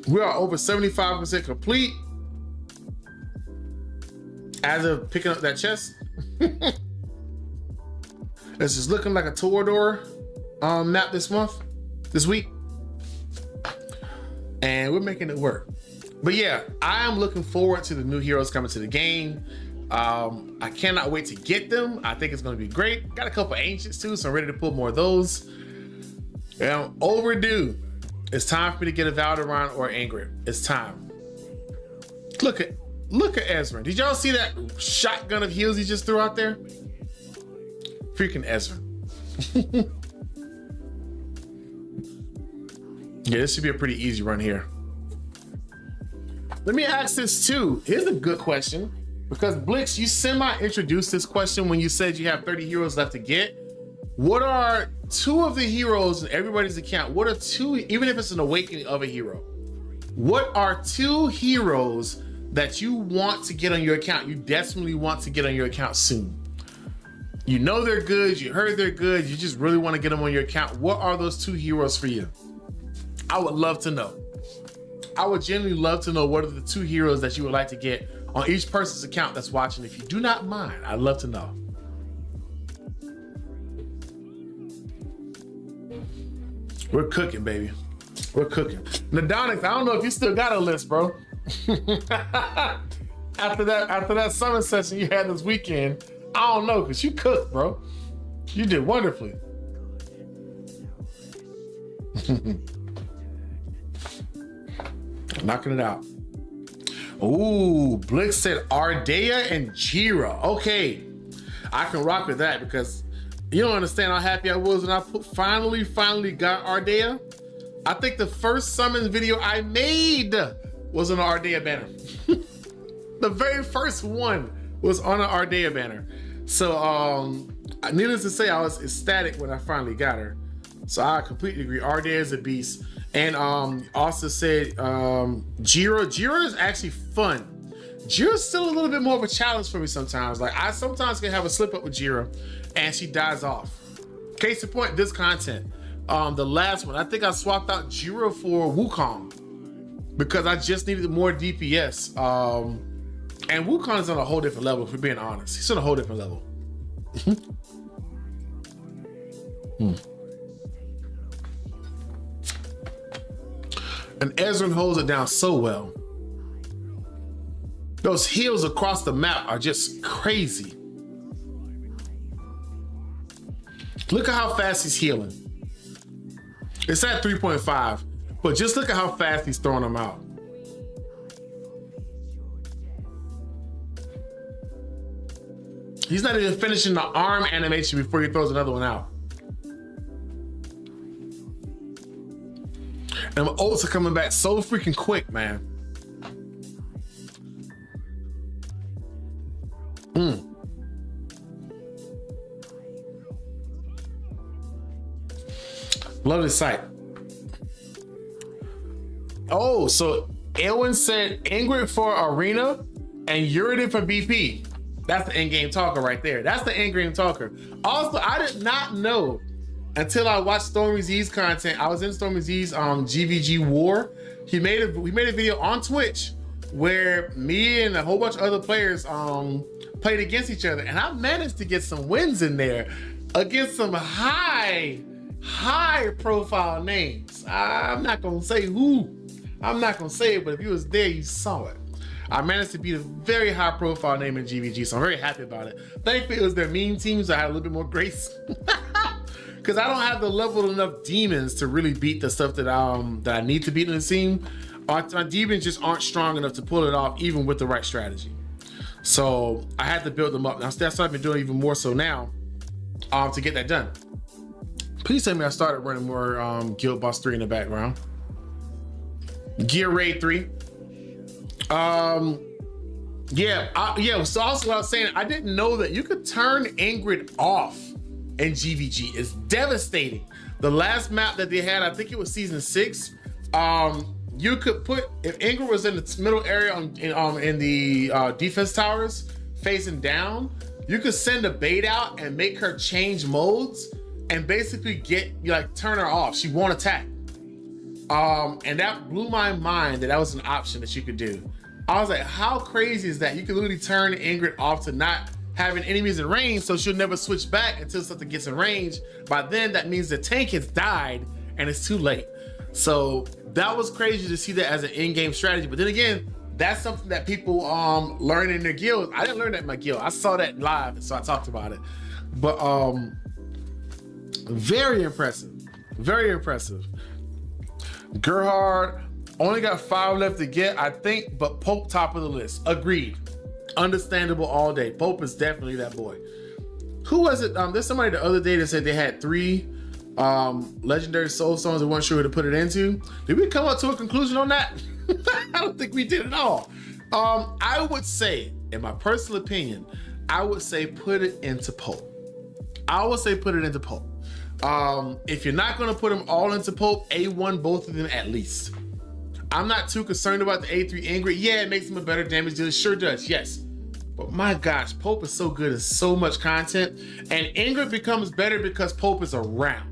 We are over 75% complete as of picking up that chest. This is looking like a Torador map this week. And we're making it work. But yeah, I am looking forward to the new heroes coming to the game. I cannot wait to get them. I think it's going to be great. Got a couple ancients too, so I'm ready to pull more of those. And I'm overdue It's time for me to get a Valentine or Ingrid. It's time. Look at Ezra. Did y'all see that shotgun of heals he just threw out there? Freaking Ezra. Yeah, this should be a pretty easy run here. Let me ask this too. Here's a good question. Because Blix, you semi-introduced this question when you said you have 30 heroes left to get. What are 2 of the heroes in everybody's account? What are 2, even if it's an awakening of a hero? What are 2 heroes that you want to get on your account? You desperately want to get on your account soon. You know they're good, you heard they're good, you just really want to get them on your account. What are those 2 heroes for you? I would love to know. I would genuinely love to know what are the 2 heroes that you would like to get on each person's account that's watching. If you do not mind, I'd love to know. We're cooking, baby. We're cooking. Nadonix, I don't know if you still got a list, bro. after that summon session you had this weekend, I don't know, because you cooked, bro. You did wonderfully. Knocking it out. Ooh, Blix said Ardea and Jira. Okay, I can rock with that because you don't understand how happy I was when I finally got Ardea. I think the first summon video I made was on an Ardea banner. The very first one was on an Ardea banner. So needless to say, I was ecstatic when I finally got her. So I completely agree. Ardea is a beast. And also said Jira is actually fun. Jira's still a little bit more of a challenge for me sometimes. Like I sometimes can have a slip up with Jira and she dies off. Case in point, this content. The last one, I think I swapped out Jira for Wukong because I just needed more DPS. And Wukong is on a whole different level, if we're being honest. He's on a whole different level. And Ezra holds it down so well. Those heals across the map are just crazy. Look at how fast he's healing. It's at 3.5, but just look at how fast he's throwing them out. He's not even finishing the arm animation before he throws another one out. And my ults are coming back so freaking quick, man. Love this site. Oh, so Elwin said Ingrid for Arena and Uridan for BP. That's the in-game talker right there. That's the in-game talker. Also, I did not know until I watched Stormy Z's content. I was in Stormy Z's GVG War. We made a video on Twitch where me and a whole bunch of other players played against each other, and I managed to get some wins in there against some high profile names. I'm not gonna say who. I'm not gonna say it, but if you was there, you saw it. I managed to beat a very high profile name in GVG, so I'm very happy about it. Thankfully, it was their meme team, so I had a little bit more grace. Because I don't have the level enough demons to really beat the stuff that I need to beat in the team. My demons just aren't strong enough to pull it off, even with the right strategy. So I had to build them up. Now that's what I've been doing even more so now to get that done. Please tell me I started running more Guild Boss 3 in the background. Gear Raid 3. Yeah, so also what I was saying, I didn't know that you could turn Ingrid off in GVG. It's devastating. The last map that they had, I think it was season 6, you could put, if Ingrid was in the middle area in the defense towers facing down, you could send a bait out and make her change modes and basically turn her off. She won't attack. And that blew my mind that was an option that you could do. I was like, how crazy is that? You can literally turn Ingrid off to not having enemies in range, so she'll never switch back until something gets in range. By then, that means the tank has died and it's too late. So that was crazy to see that as an in-game strategy. But then again, that's something that people learn in their guild. I didn't learn that in my guild. I saw that live, so I talked about it. But very impressive, very impressive. Gerhard only got 5 left to get, I think, but Pope top of the list. Agreed. Understandable all day. Pope is definitely that boy. Who was it? There's somebody the other day that said they had 3 legendary soul stones and weren't sure who to put it into. Did we come up to a conclusion on that? I don't think we did at all. I would say, in my personal opinion, I would say put it into Pope. I would say put it into Pope. If you're not gonna put them all into Pope, A1 both of them at least. I'm not too concerned about the A3 Ingrid. Yeah, it makes him a better damage dealer, sure does, yes. But my gosh, Pope is so good at so much content, and Ingrid becomes better because Pope is around.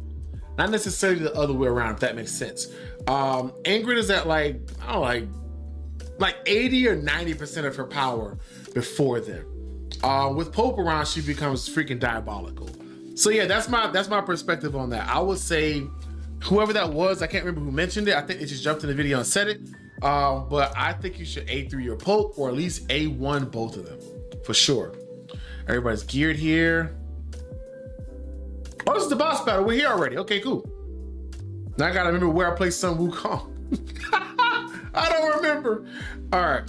Not necessarily the other way around, if that makes sense. Ingrid is at like, I don't know, like 80 or 90% of her power before then. With Pope around, she becomes freaking diabolical. So yeah, that's my perspective on that. I would say whoever that was, I can't remember who mentioned it. I think they just jumped in the video and said it. But I think you should A3 your Pope, or at least A1 both of them, for sure. Everybody's geared here. Oh, this is the boss battle. We're here already. Okay, cool. Now I gotta remember where I placed Sun Wukong. I don't remember. All right.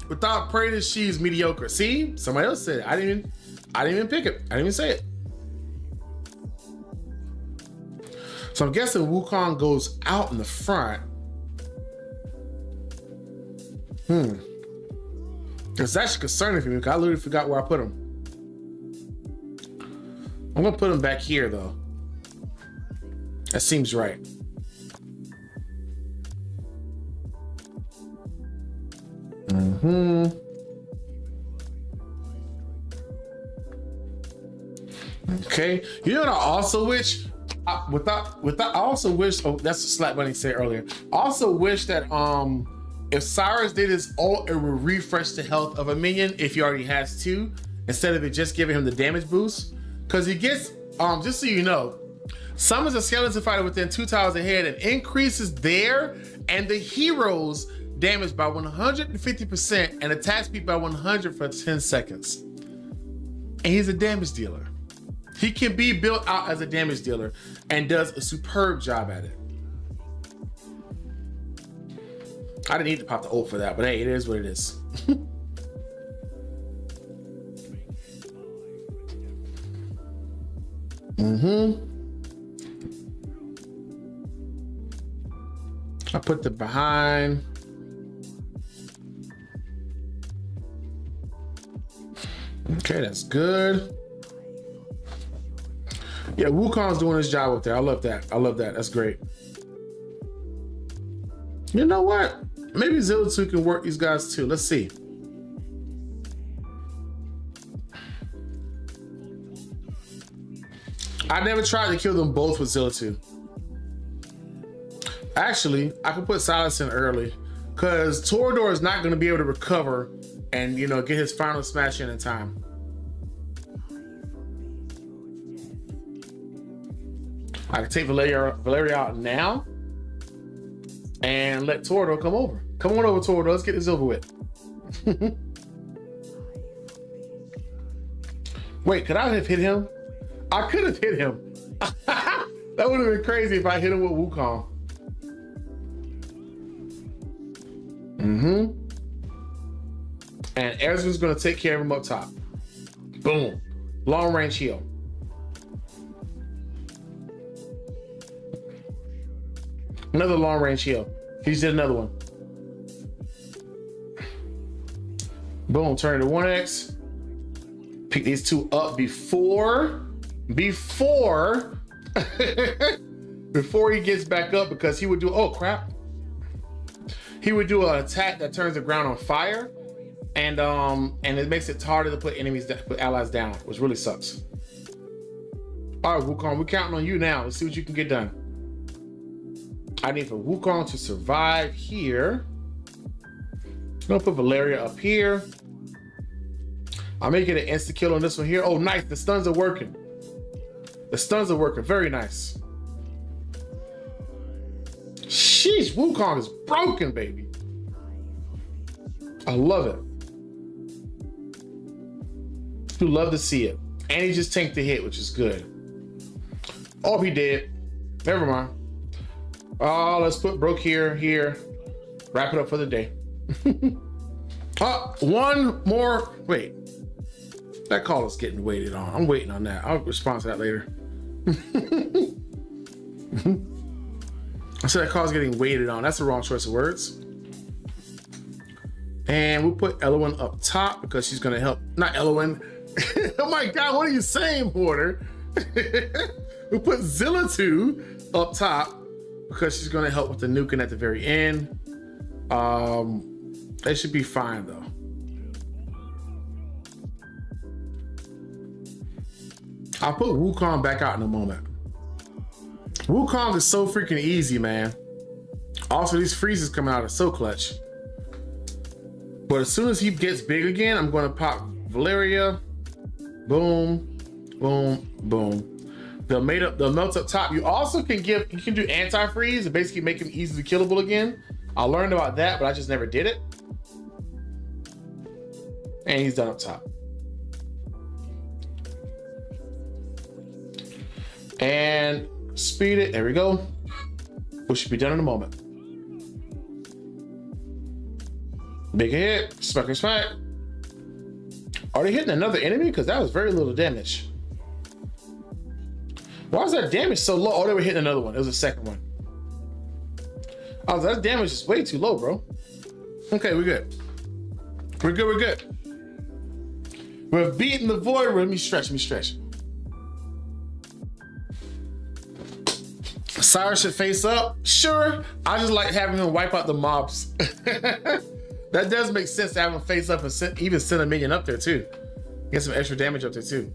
Without praise, she's mediocre. See, somebody else said it. I didn't even pick it. I didn't even say it. So I'm guessing Wukong goes out in the front. It's actually concerning for me because I literally forgot where I put him. I'm gonna put him back here though. That seems right. Okay. You know what I also wish? I also wish, oh, that's what Slap Bunny said earlier. I also wish that if Cyrus did his ult, it would refresh the health of a minion if he already has 2, instead of it just giving him the damage boost. Because he gets, just so you know, summons a skeleton fighter within 2 tiles ahead and increases their and the hero's damage by 150% and attacks speed by 100 for 10 seconds. And he's a damage dealer. He can be built out as a damage dealer and does a superb job at it. I didn't need to pop the ult for that, but hey, it is what it is. I put the behind. Okay, that's good. Yeah, Wukong's doing his job up there. I love that. I love that. That's great. You know what? Maybe Zilla2 can work these guys too. Let's see. I never tried to kill them both with Zilla2. Actually, I could put Silas in early because Torador is not going to be able to recover and, you know, get his final smash in time. I can take Valeria out now and let Torador come over. Come on over, Torador. Let's get this over with. Wait, could I have hit him? I could have hit him. That would have been crazy if I hit him with Wukong. And Ezra's gonna take care of him up top. Boom. Long range heal. Another long range heal. He just did another one. Boom, turn to 1x. Pick these 2 up before before he gets back up, because he would do, oh crap. He would do an attack that turns the ground on fire, and it makes it harder to put allies down, which really sucks. All right, Wukong, we're counting on you now. Let's see what you can get done. I need for Wukong to survive here. I'm gonna put Valeria up here. I'll make it an insta kill on this one here. Oh, nice, the stuns are working. The stuns are working, very nice. Sheesh, Wukong is broken, baby. I love it. You love to see it. And he just tanked the hit, which is good. Oh, he did. Never mind. Let's put broke here. Wrap it up for the day. One more. Wait. That call is getting waited on. I'm waiting on that. I'll respond to that later. I said that call is getting waited on. That's the wrong choice of words. And we'll put Elowen up top because she's going to help. Not Elowen. Oh my God, what are you saying, Mortar? We'll put Zilla 2 up top because she's going to help with the nuking at the very end. It should be fine though. I'll put Wukong back out in a moment. Wukong is so freaking easy, man. Also, these freezes coming out are so clutch. But as soon as he gets big again, I'm going to pop Valeria. Boom, boom, boom. They'll melt up top. You also can do anti-freeze and basically make him easily killable again. I learned about that, but I just never did it. And he's done up top. And speed it. There we go. We should be done in a moment. Big hit. Smack. Are they hitting another enemy? Because that was very little damage. Why is that damage so low? Oh, they were hitting another one. It was the second one. Oh, that damage is way too low, bro. Okay, we're good. We're good. We're beating the void. Let me stretch. Cyrus should face up. Sure. I just like having him wipe out the mobs. That does make sense to have him face up and even send a minion up there too. Get some extra damage up there too.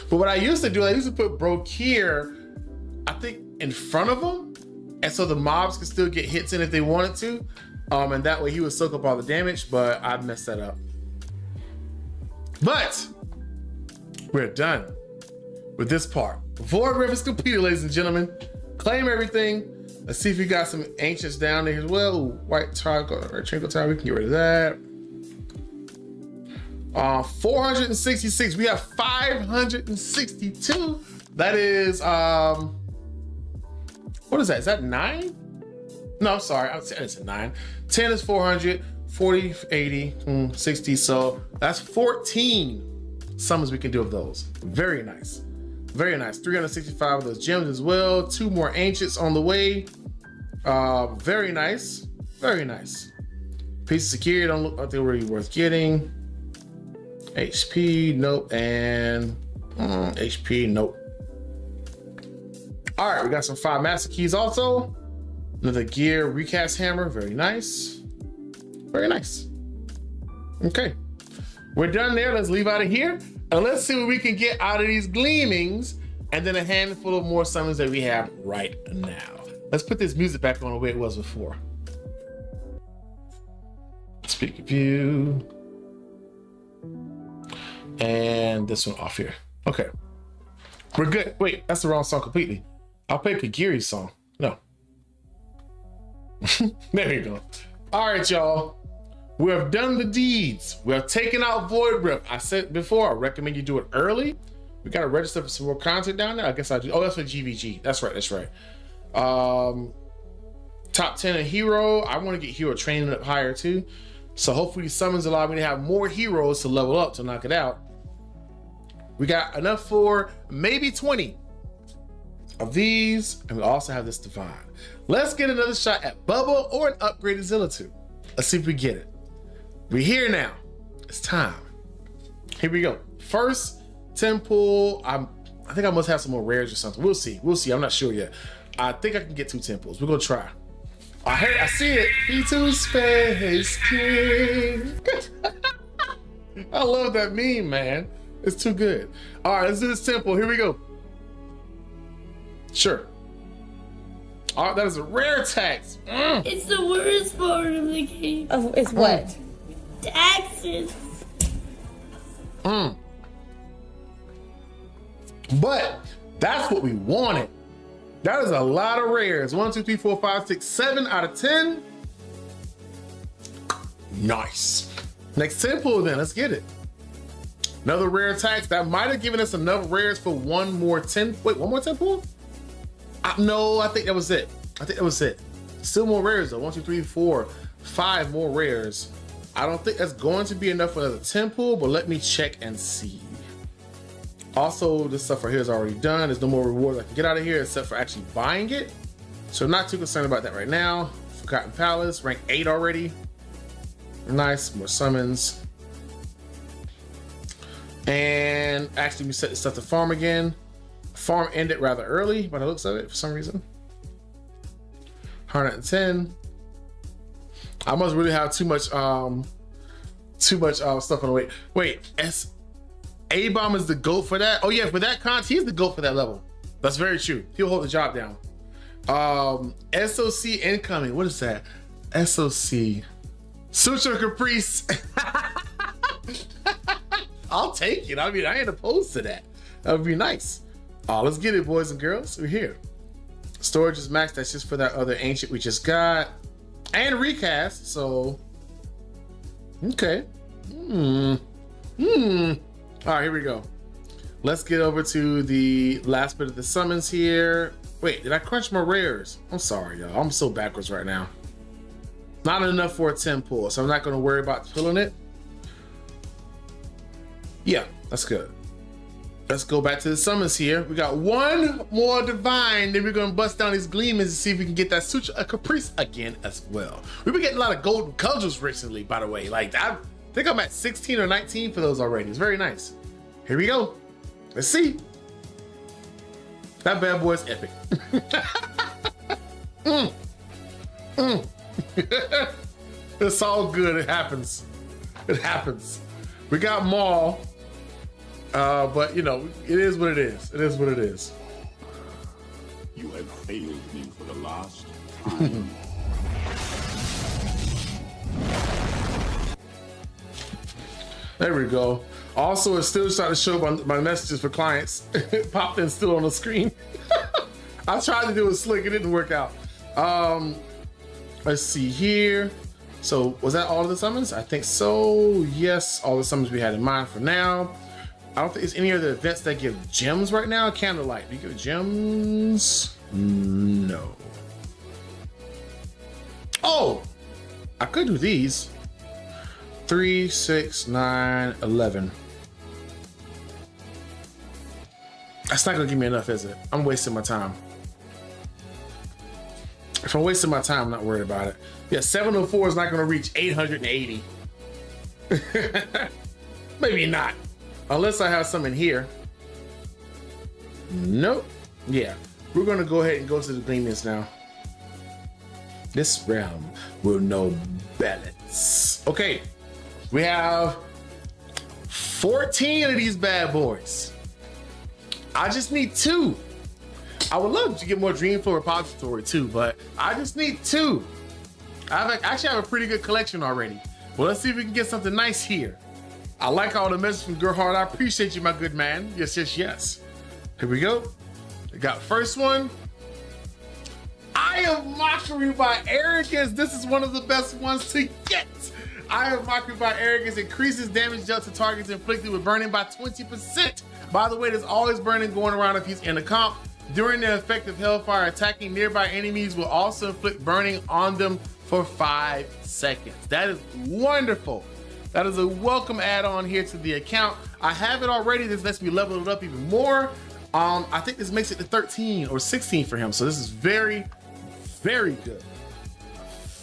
But what I used to do, I used to put Broke here, I think in front of him. And so the mobs could still get hits in if they wanted to. And that way he would soak up all the damage, but I messed that up. But we're done with this part. Void Rift is completed, ladies and gentlemen. Claim everything. Let's see if we got some ancients down there as well. White triangle or triangle tower. We can get rid of that. 466. We have 562. That is what is that? Is that 9? No, sorry. I would say it's a 9. 10 is 400. 40, 80, 60. So that's 14 summons we can do of those. Very nice. Very nice. 365 of those gems as well. 2 more ancients on the way. Very nice. Very nice. Piece of security don't look like they're really worth getting. HP, nope. And HP, nope. All right, we got some 5 master keys also. Another gear recast hammer. Very nice. Very nice. Okay. We're done there. Let's leave out of here. And let's see what we can get out of these gleamings and then a handful of more summons that we have right now. Let's put this music back on the way it was before. Speaker view. And this one off here. Okay. We're good. Wait, that's the wrong song completely. I'll play Kagiri's song. No. There you go. All right, y'all. We have done the deeds. We have taken out Void Rift. I said before, I recommend you do it early. We got to register for some more content down there. I guess I do. Oh, that's for GVG. That's right. Top 10 of hero. I want to get hero training up higher too. So hopefully summons allow me to have more heroes to level up to knock it out. We got enough for maybe 20 of these. And we also have this divine. Let's get another shot at Bubba or an upgraded Zilla 2. Let's see if we get it. We're here now. It's time. Here we go. First 10 pull. I think I must have some more rares or something. We'll see. I'm not sure yet. I think I can get 2 10 pulls. We're gonna try. I see it. B2 Space King. I love that meme, man. It's too good. All right, let's do this 10 pull. Here we go. Sure. All right, that is a rare tax. It's the worst part of the game. Oh, it's what? Taxes. But that's what we wanted. That is a lot of rares. 1, 2, 3, 4, 5, 6, 7 out of 10. Nice. Next 10 pull then, let's get it. Another rare tax. That might have given us enough rares for one more 10. Wait, one more 10 pull? No, I think that was it. I think that was it. Still more rares though. 1, 2, 3, 4, 5 more rares. I don't think that's going to be enough for another 10 pull, but let me check and see. Also, this stuff right here is already done. There's no more rewards I can get out of here except for actually buying it. So I'm not too concerned about that right now. Forgotten Palace, rank 8 already. Nice, more summons. And actually we set this stuff to farm again. Farm ended rather early by the looks of it for some reason. 110. I must really have too much stuff on the way. Wait, A-Bomb is the GOAT for that? Oh yeah, for that content, he's the GOAT for that level. That's very true. He'll hold the job down. SOC incoming. What is that? SOC. Suture Caprice. I'll take it. I mean, I ain't opposed to that. That would be nice. Let's get it, boys and girls. We're here. Storage is maxed. That's just for that other ancient we just got. And recast, so. Okay. All right, here we go. Let's get over to the last bit of the summons here. Wait, did I crunch my rares? I'm sorry, y'all. I'm so backwards right now. Not enough for a 10 pull, so I'm not gonna worry about pulling it. Yeah, that's good. Let's go back to the summons here. We got one more divine, then we're gonna bust down these gleamings and see if we can get that Suture Caprice again as well. We've been getting a lot of golden cudgels recently, by the way. Like, I think I'm at 16 or 19 for those already. It's very nice. Here we go. Let's see. That bad boy is epic. It's all good. It happens. It happens. We got Maul. But you know, it is what it is. It is what it is. You have failed me for the last time. There we go. Also, it's still starting to show my messages for clients. It popped in still on the screen. I tried to do it slick. It didn't work out. Let's see here. So was that all of the summons? I think so. Yes, all the summons we had in mind for now. I don't think there's any other events that give gems right now. Candlelight, do you give gems? No. Oh, I could do these. 3, 6, 9, 11. That's not gonna give me enough, is it? I'm wasting my time. If I'm wasting my time, I'm not worried about it. Yeah, 704 is not gonna reach 880. Maybe not. Unless I have some in here. Nope. Yeah, we're gonna go ahead and go to the gleamings now. This realm will know balance. Okay, we have 14 of these bad boys. I just need 2. I would love to get more Dreamflow repository too, but I just need 2. I actually have a pretty good collection already. Well, let's see if we can get something nice here. I like all the messages from Gerhard. I appreciate you, my good man. Yes, yes, yes. Here we go. We got first one. I am Mockery by Arrogance. This is one of the best ones to get. I am Mockery by Arrogance increases damage dealt to targets inflicted with burning by 20%. By the way, there's always burning going around if he's in a comp. During the effect of Hellfire, attacking nearby enemies will also inflict burning on them for 5 seconds. That is wonderful. That is a welcome add-on here to the account. I have it already. This lets me level it up even more. I think this makes it to 13 or 16 for him. So this is very, very good.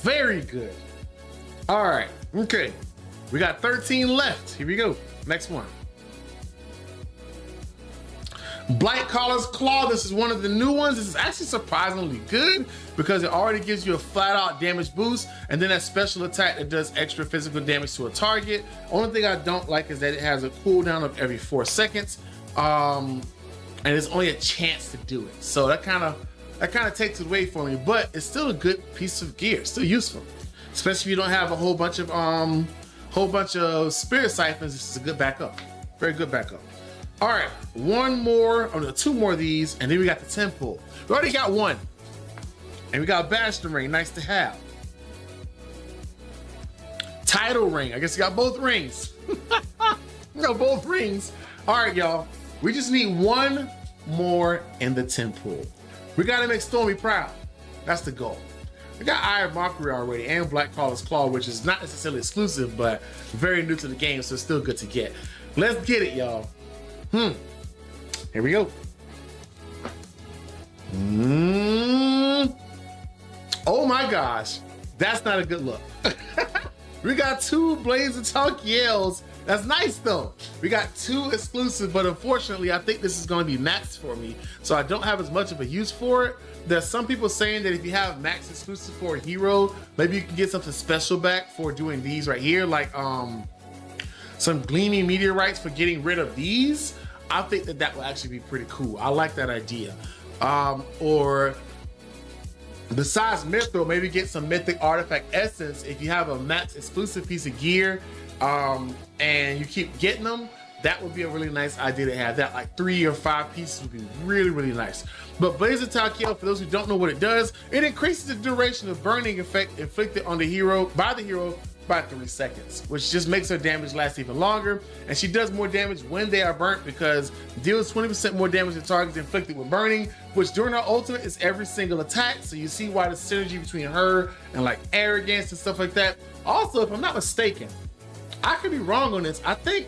Very good. All right. Okay. We got 13 left. Here we go. Next one. Blight Caller's Claw. This is one of the new ones. This is actually surprisingly good because it already gives you a flat out damage boost and then that special attack that does extra physical damage to a target. Only thing I don't like is that it has a cooldown of every 4 seconds. And there's only a chance to do it. So that kind of takes it away from me, but it's still a good piece of gear. It's still useful. Especially if you don't have a whole bunch of spirit siphons. This is a good backup. Very good backup. All right, 2 more of these, and then we got the 10 pull. We already got 1. And we got Bastion Ring, nice to have. Title Ring, I guess we got both rings. We got both rings. All right, y'all, we just need 1 more in the 10 pull. We gotta make Stormy proud. That's the goal. I got Iron Mockery already and Black Caller's Claw, which is not necessarily exclusive, but very new to the game, so it's still good to get. Let's get it, y'all. Here we go. Oh my gosh, that's not a good look. We got 2 Blaze of Talk yells. That's nice though. We got 2 exclusive, but unfortunately, I think this is going to be maxed for me, so I don't have as much of a use for it. There's some people saying that if you have max exclusive for a hero, maybe you can get something special back for doing these right here, like some gleaming meteorites for getting rid of these. I think that that will actually be pretty cool. I like that idea. Or besides Mithril, maybe get some Mythic Artifact Essence if you have a max exclusive piece of gear and you keep getting them. That would be a really nice idea to have. That like 3 or 5 pieces would be really, really nice. But Blaze of Talkiel, for those who don't know what it does, it increases the duration of burning effect inflicted on the hero by 3 seconds, which just makes her damage last even longer. And she does more damage when they are burnt because deals 20% more damage to targets inflicted with burning, which during her ultimate is every single attack. So you see why the synergy between her and like Arrogance and stuff like that. Also, if I'm not mistaken, I could be wrong on this, I think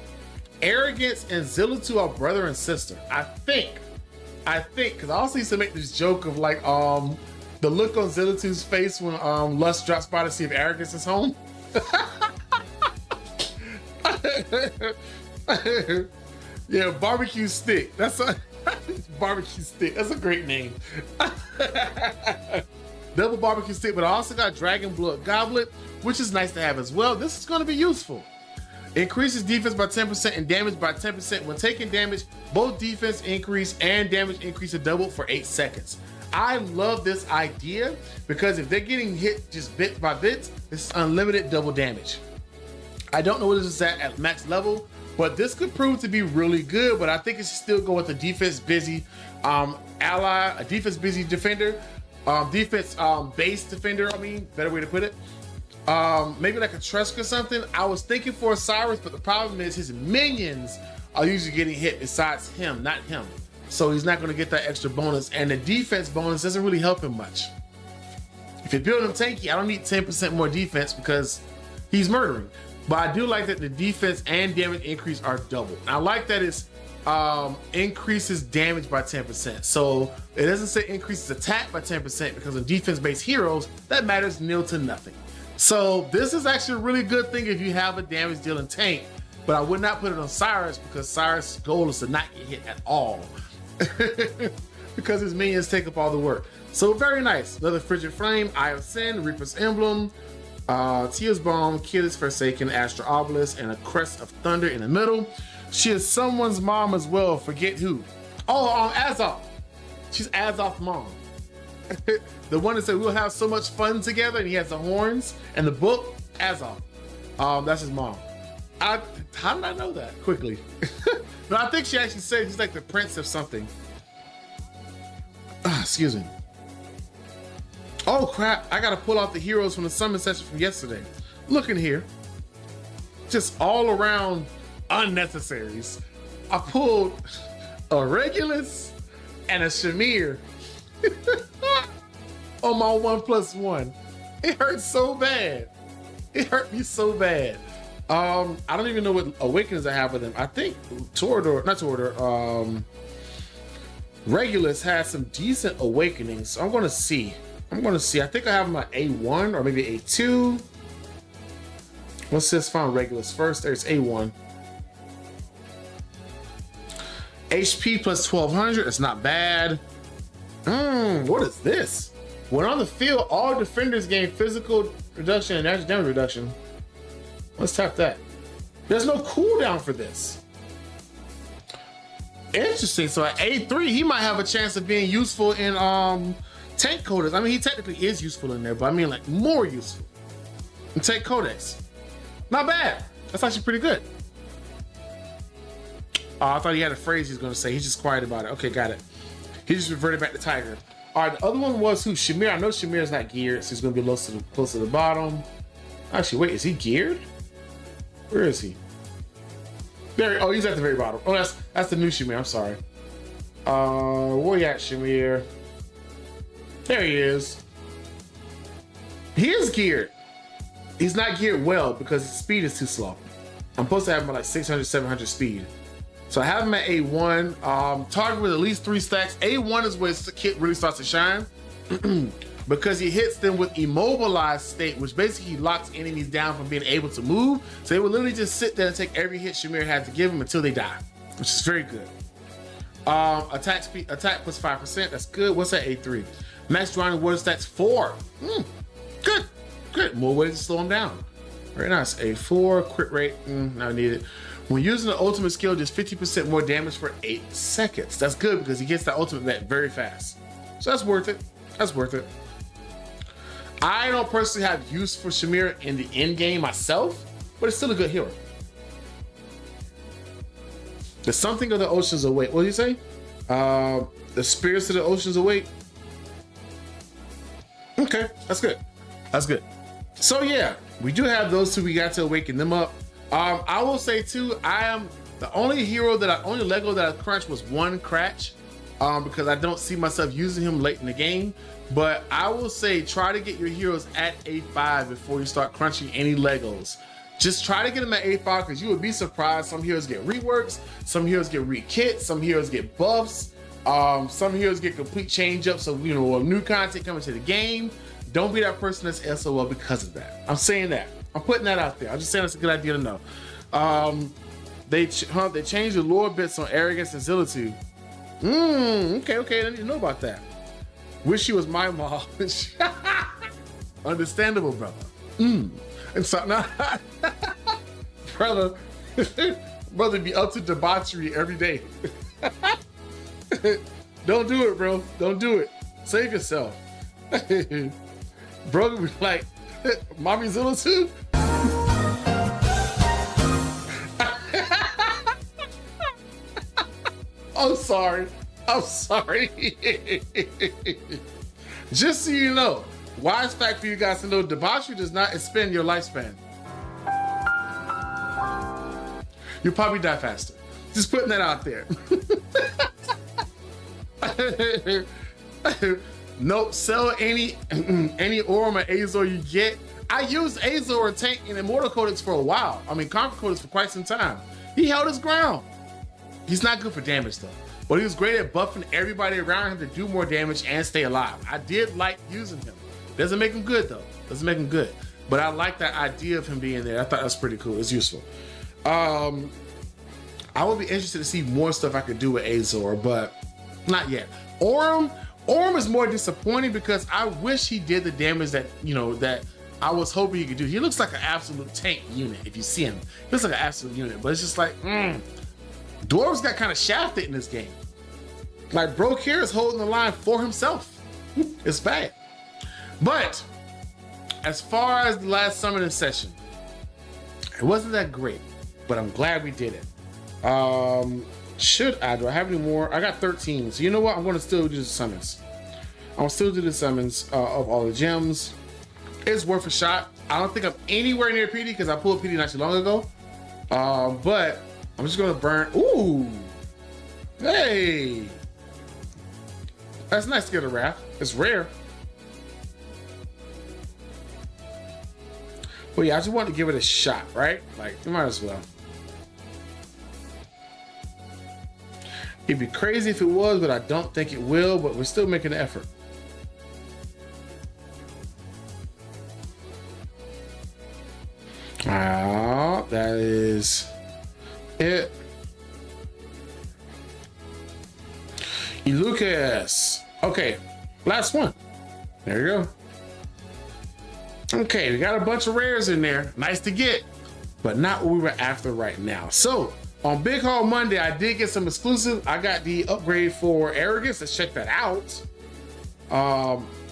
Arrogance and Zilla2 are brother and sister. I think, because I also used to make this joke of like the look on Zilla2's face when Lust drops by to see if Arrogance is home. Yeah, barbecue stick. That's a barbecue stick. That's a great name. Double barbecue stick, but I also got Dragon Blood Goblet, which is nice to have as well. This is going to be useful. Increases defense by 10% and damage by 10%. When taking damage, both defense increase and damage increase are doubled for 8 seconds. I love this idea because if they're getting hit just bit by bit, this is unlimited double damage. I don't know what this is at max level, but this could prove to be really good, but I think it should still go with a defense busy ally, a defense busy defender, defense base defender, I mean, better way to put it. Maybe like a Trusk or something. I was thinking for a Cyrus, but the problem is his minions are usually getting hit besides him, not him. So he's not going to get that extra bonus, and the defense bonus doesn't really help him much. If you're building him tanky, I don't need 10% more defense because he's murdering. But I do like that the defense and damage increase are double. I like that it's increases damage by 10%. So it doesn't say increases attack by 10% because of defense-based heroes, that matters nil to nothing. So this is actually a really good thing if you have a damage dealing tank, but I would not put it on Cyrus because Cyrus' goal is to not get hit at all. Because his minions take up all the work. So very nice. Another Frigid Flame, Eye of Sin, Reaper's Emblem, Tia's Bomb, Kid Forsaken, Astral Obelisk, and a Crest of Thunder in the middle. She is someone's mom as well. Forget who. Oh, Azoth. She's Azoth's mom. The one that said we'll have so much fun together, and he has the horns and the book. Azoth. That's his mom. How did I know that quickly? No, I think she actually said he's like the prince of something. Excuse me. Oh crap, I gotta pull out the heroes from the summon session from yesterday. Look in here. Just all around unnecessaries. I pulled a Regulus and a Shamir on my 1+1. It hurt so bad. It hurt me so bad. I don't even know what awakenings I have with them. I think Regulus has some decent awakenings. So I'm gonna see. I think I have my A1 or maybe A2. Let's just find Regulus first. There's A1. HP plus 1200. It's not bad. What is this? When on the field, all defenders gain physical reduction and natural damage reduction. Let's tap that. There's no cooldown for this. Interesting. So at A3, he might have a chance of being useful in tank codex. I mean, he technically is useful in there, but I mean like more useful in tank codex. Not bad. That's actually pretty good. Oh, I thought he had a phrase he was gonna say. He's just quiet about it. Okay, got it. He just reverted back to Tiger. All right, the other one was who? Shamir. I know Shamir is not geared, so he's gonna be close to the bottom. Actually, wait, is he geared? Where is he? There. Oh, he's at the very bottom. Oh, that's the new Shamir. I'm sorry. Where you at, Shamir? There he is. He is geared. He's not geared well because his speed is too slow. I'm supposed to have him at like 600, 700 speed. So I have him at A1, target with at least 3 stacks. A1 is where the kit really starts to shine because he hits them with immobilized state, which basically locks enemies down from being able to move. So they will literally just sit there and take every hit Shamir has to give them until they die, which is very good. Attack speed, attack plus 5%, that's good. What's that, A3? Max drowning water stats 4. Good, good. More ways to slow him down. Very nice. A4, crit rate, not needed. When using the ultimate skill, just 50% more damage for 8 seconds. That's good because he gets that ultimate back very fast. So that's worth it. That's worth it. I don't personally have use for Shamir in the end game myself, but it's still a good hero. The something of the oceans await. What did you say? The spirits of the oceans await. Okay, that's good. That's good. So yeah, we do have those two. We got to awaken them up. I will say too, I am the only only Lego that I crunched was one Cratch, because I don't see myself using him late in the game. But I will say, try to get your heroes at A5 before you start crunching any Legos. Just try to get them at A5 because you would be surprised. Some heroes get reworks, some heroes get re-kits, some heroes get buffs, some heroes get complete change-ups. So, you know, new content coming to the game. Don't be that person that's SOL because of that. I'm saying that. I'm putting that out there. I'm just saying it's a good idea to know. They changed the lore bits on arrogance and zealitude. Okay, I didn't even know about that. Wish she was my mom. Understandable, brother. And so now, brother be up to debauchery every day. Don't do it, bro. Don't do it. Save yourself. Brother be like, mommy Zilla too? I'm sorry. I'm sorry. Just so you know, wise fact for you guys to know, debauchery does not expand your lifespan. You'll probably die faster. Just putting that out there. Nope, sell any Orm or Azor you get. I used Azor tank in Immortal Codex for a while. I mean, Conquer Codex for quite some time. He held his ground. He's not good for damage though, but he was great at buffing everybody around him to do more damage and stay alive. I did like using him. Doesn't make him good though. Doesn't make him good, but I like that idea of him being there. I thought that was pretty cool. It's useful. I would be interested to see more stuff I could do with Azor, but not yet. Orm is more disappointing because I wish he did the damage that, you know, that I was hoping he could do. He looks like an absolute tank unit. If you see him, he looks like an absolute unit, but it's just like, Dwarves got kind of shafted in this game. Like, bro here is holding the line for himself. It's bad. But as far as the last summoning session, it wasn't that great, but I'm glad we did it. Do I have any more? I got 13. So you know what? I'm going to still do the summons. I'm going to still do the summons of all the gems. It's worth a shot. I don't think I'm anywhere near PD because I pulled PD not too long ago. But I'm just going to burn. Ooh. Hey. That's nice to get a Wrath. It's rare. Well, yeah, I just wanted to give it a shot, right? Like, you might as well. It'd be crazy if it was, but I don't think it will, but we're still making an effort. That is it. Lucas. Okay, last one. There you go. Okay, we got a bunch of rares in there. Nice to get, but not what we were after right now. So on Big Haul Monday, I did get some exclusive. I got the upgrade for Arrogance. Let's check that out.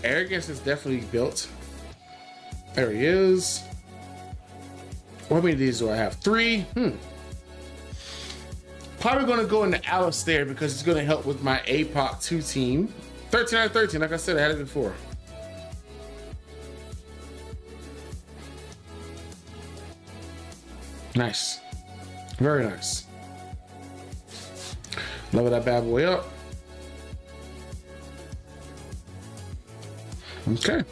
Arrogance is definitely built. There he is. How many of these do I have? 3. Probably gonna go into Alistair because it's gonna help with my APOC 2 team. 13 out of 13, like I said, I had it before. Nice. Very nice. Level that bad boy up. Okay.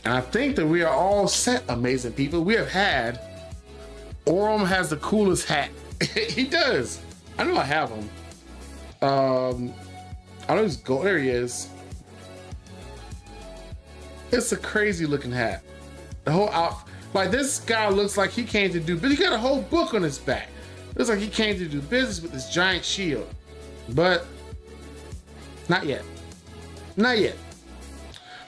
And I think that we are all set, amazing people. We have had, Orem has the coolest hat. He does. I know I have him. I don't just go, there he is. It's a crazy looking hat. The whole outfit, like this guy looks like he came to do, but he got a whole book on his back. Looks like he came to do business with this giant shield, but not yet. Not yet.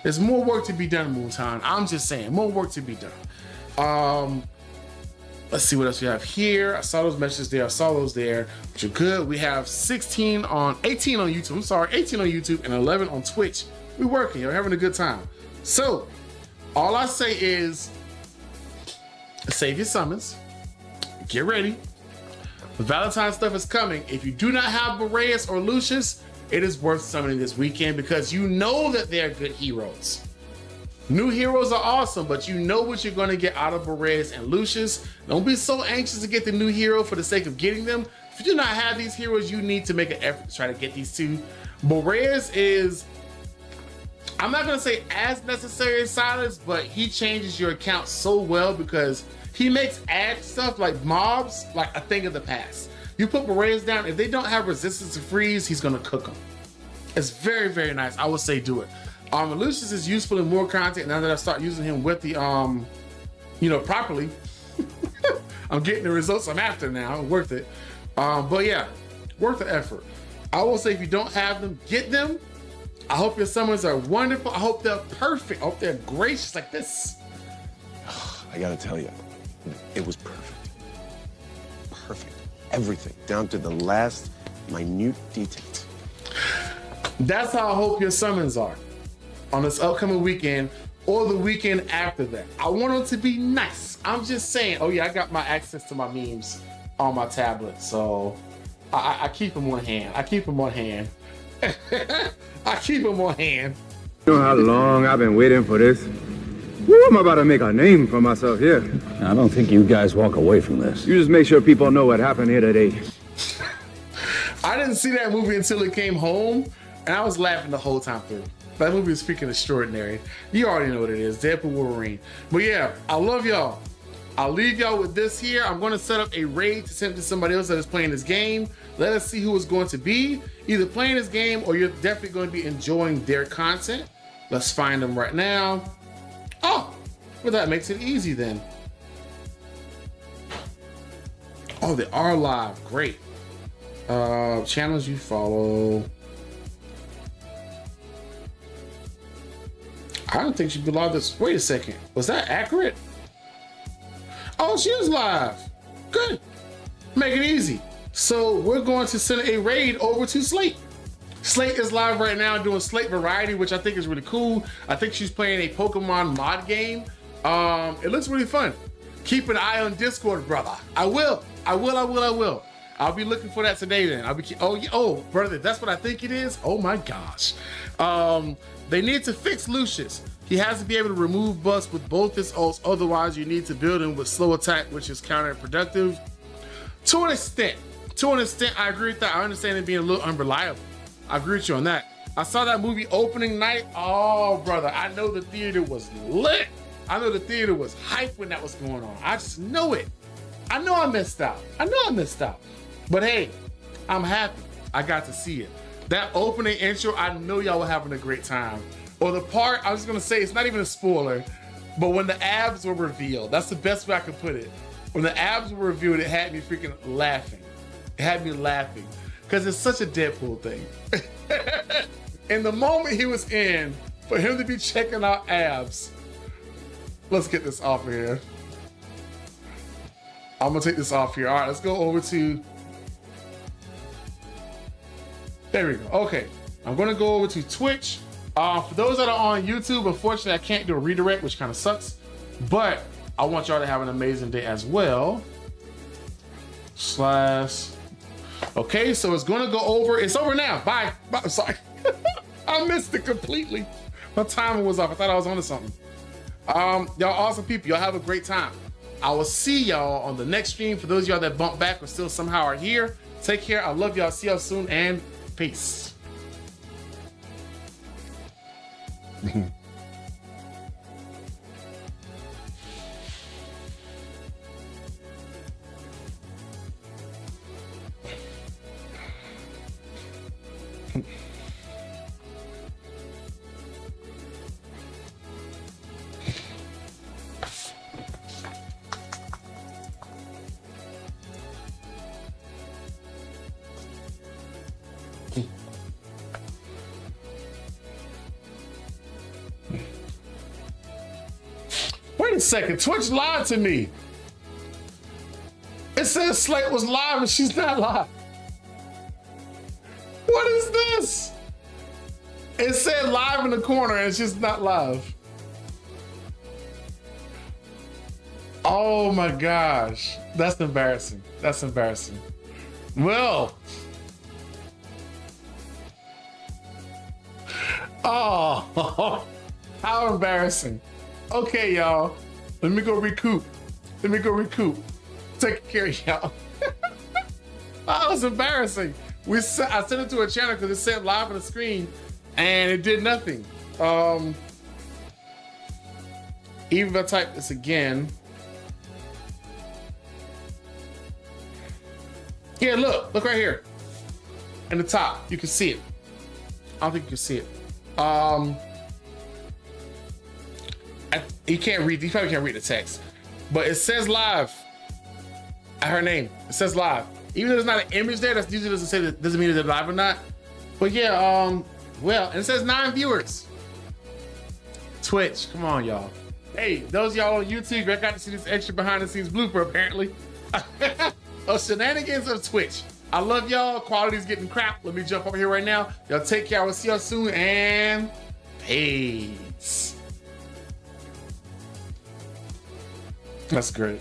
There's more work to be done, Moontown. I'm just saying, more work to be done. Let's see what else we have here. I saw those messages there. I saw those there, which are good. We have 18 on YouTube. I'm sorry, 18 on YouTube and 11 on Twitch. We're working. You're having a good time. So, all I say is, save your summons. Get ready. The Valentine stuff is coming. If you do not have Boreas or Lucius, it is worth summoning this weekend because you know that they're good heroes. New heroes are awesome, but you know what you're going to get out of Boreas and Lucius. Don't be so anxious to get the new hero for the sake of getting them. If you do not have these heroes, you need to make an effort to try to get these two. Boreas is, I'm not going to say as necessary as Silas, but he changes your account so well because he makes ad stuff like mobs like a thing of the past. You put Boreas down, if they don't have resistance to freeze, he's going to cook them. It's very, very nice. I would say do it. Lucius is useful in more content now that I start using him with the, properly. I'm getting the results I'm after now. Worth it. But yeah, worth the effort. I will say if you don't have them, get them. I hope your summons are wonderful. I hope they're perfect. I hope they're gracious like this. I gotta tell you, it was perfect. Perfect. Everything, down to the last minute details. That's how I hope your summons are on this upcoming weekend or the weekend after that. I want them to be nice. I'm just saying, oh yeah, I got my access to my memes on my tablet, so I keep them on hand. I keep them on hand. I keep them on hand. You know how long I've been waiting for this? Woo, I'm about to make a name for myself here. I don't think you guys walk away from this. You just make sure people know what happened here today. I didn't see that movie until it came home, and I was laughing the whole time through. That movie is freaking extraordinary. You already know what it is, Deadpool Wolverine. But yeah, I love y'all. I'll leave y'all with this here. I'm going to set up a raid to send to somebody else that is playing this game. Let us see who is going to be either playing this game or you're definitely going to be enjoying their content. Let's find them right now. Oh, well, that makes it easy then. Oh, they are live. Great. Channels you follow. I don't think she'd be live this. Wait a second. Was that accurate? Oh, she is live. Good. Make it easy. So we're going to send a raid over to Slate. Slate is live right now doing Slate Variety, which I think is really cool. I think she's playing a Pokemon mod game. It looks really fun. Keep an eye on Discord, brother. I will. I'll be looking for that today then. Oh, brother, that's what I think it is? Oh my gosh. They need to fix Lucius. He has to be able to remove buffs with both his ults, otherwise you need to build him with slow attack, which is counterproductive. To an extent, I agree with that. I understand it being a little unreliable. I agree with you on that. I saw that movie opening night. Oh, brother, I know the theater was lit. I know the theater was hyped when that was going on. I just know it. I know I missed out. But hey, I'm happy I got to see it. That opening intro, I know y'all were having a great time. Or the part, I was gonna say, it's not even a spoiler, but when the abs were revealed, that's the best way I could put it. When the abs were revealed, it had me freaking laughing. It had me laughing, because it's such a Deadpool thing. In the moment he was in, for him to be checking out abs, let's get this off of here. I'm gonna take this off here. All right, let's go over to, there we go. Okay, I'm gonna go over to Twitch. For those that are on YouTube, unfortunately, I can't do a redirect, which kind of sucks, but I want y'all to have an amazing day as well. Okay, so it's gonna go over. It's over now. Bye. I'm sorry. I missed it completely. My timer was off. I thought I was onto something. Y'all awesome people. Y'all have a great time. I will see y'all on the next stream. For those of y'all that bump back or still somehow are here, take care. I love y'all. See y'all soon, and peace. Wait a second, Twitch lied to me. It says Slate was live and she's not live. What is this? It said live in the corner and she's not live. Oh my gosh. That's embarrassing. That's embarrassing. Well. Oh, how embarrassing. Okay, y'all. Let me go recoup. Let me go recoup. Take care of y'all. That was embarrassing. I sent it to a channel because it said live on the screen and it did nothing. Even if I type this again. Here, look right here. In the top, you can see it. I don't think you can see it. You probably can't read the text, but it says live at her name. It says live. Even though there's not an image there, that usually doesn't say that, doesn't mean they're live or not. But yeah, well, and it says 9 viewers. Twitch, come on, y'all. Hey, those y'all on YouTube, I got to see this extra behind the scenes blooper apparently. Of shenanigans of Twitch. I love y'all. Quality's getting crap. Let me jump over here right now. Y'all take care. I will see y'all soon and peace. That's great.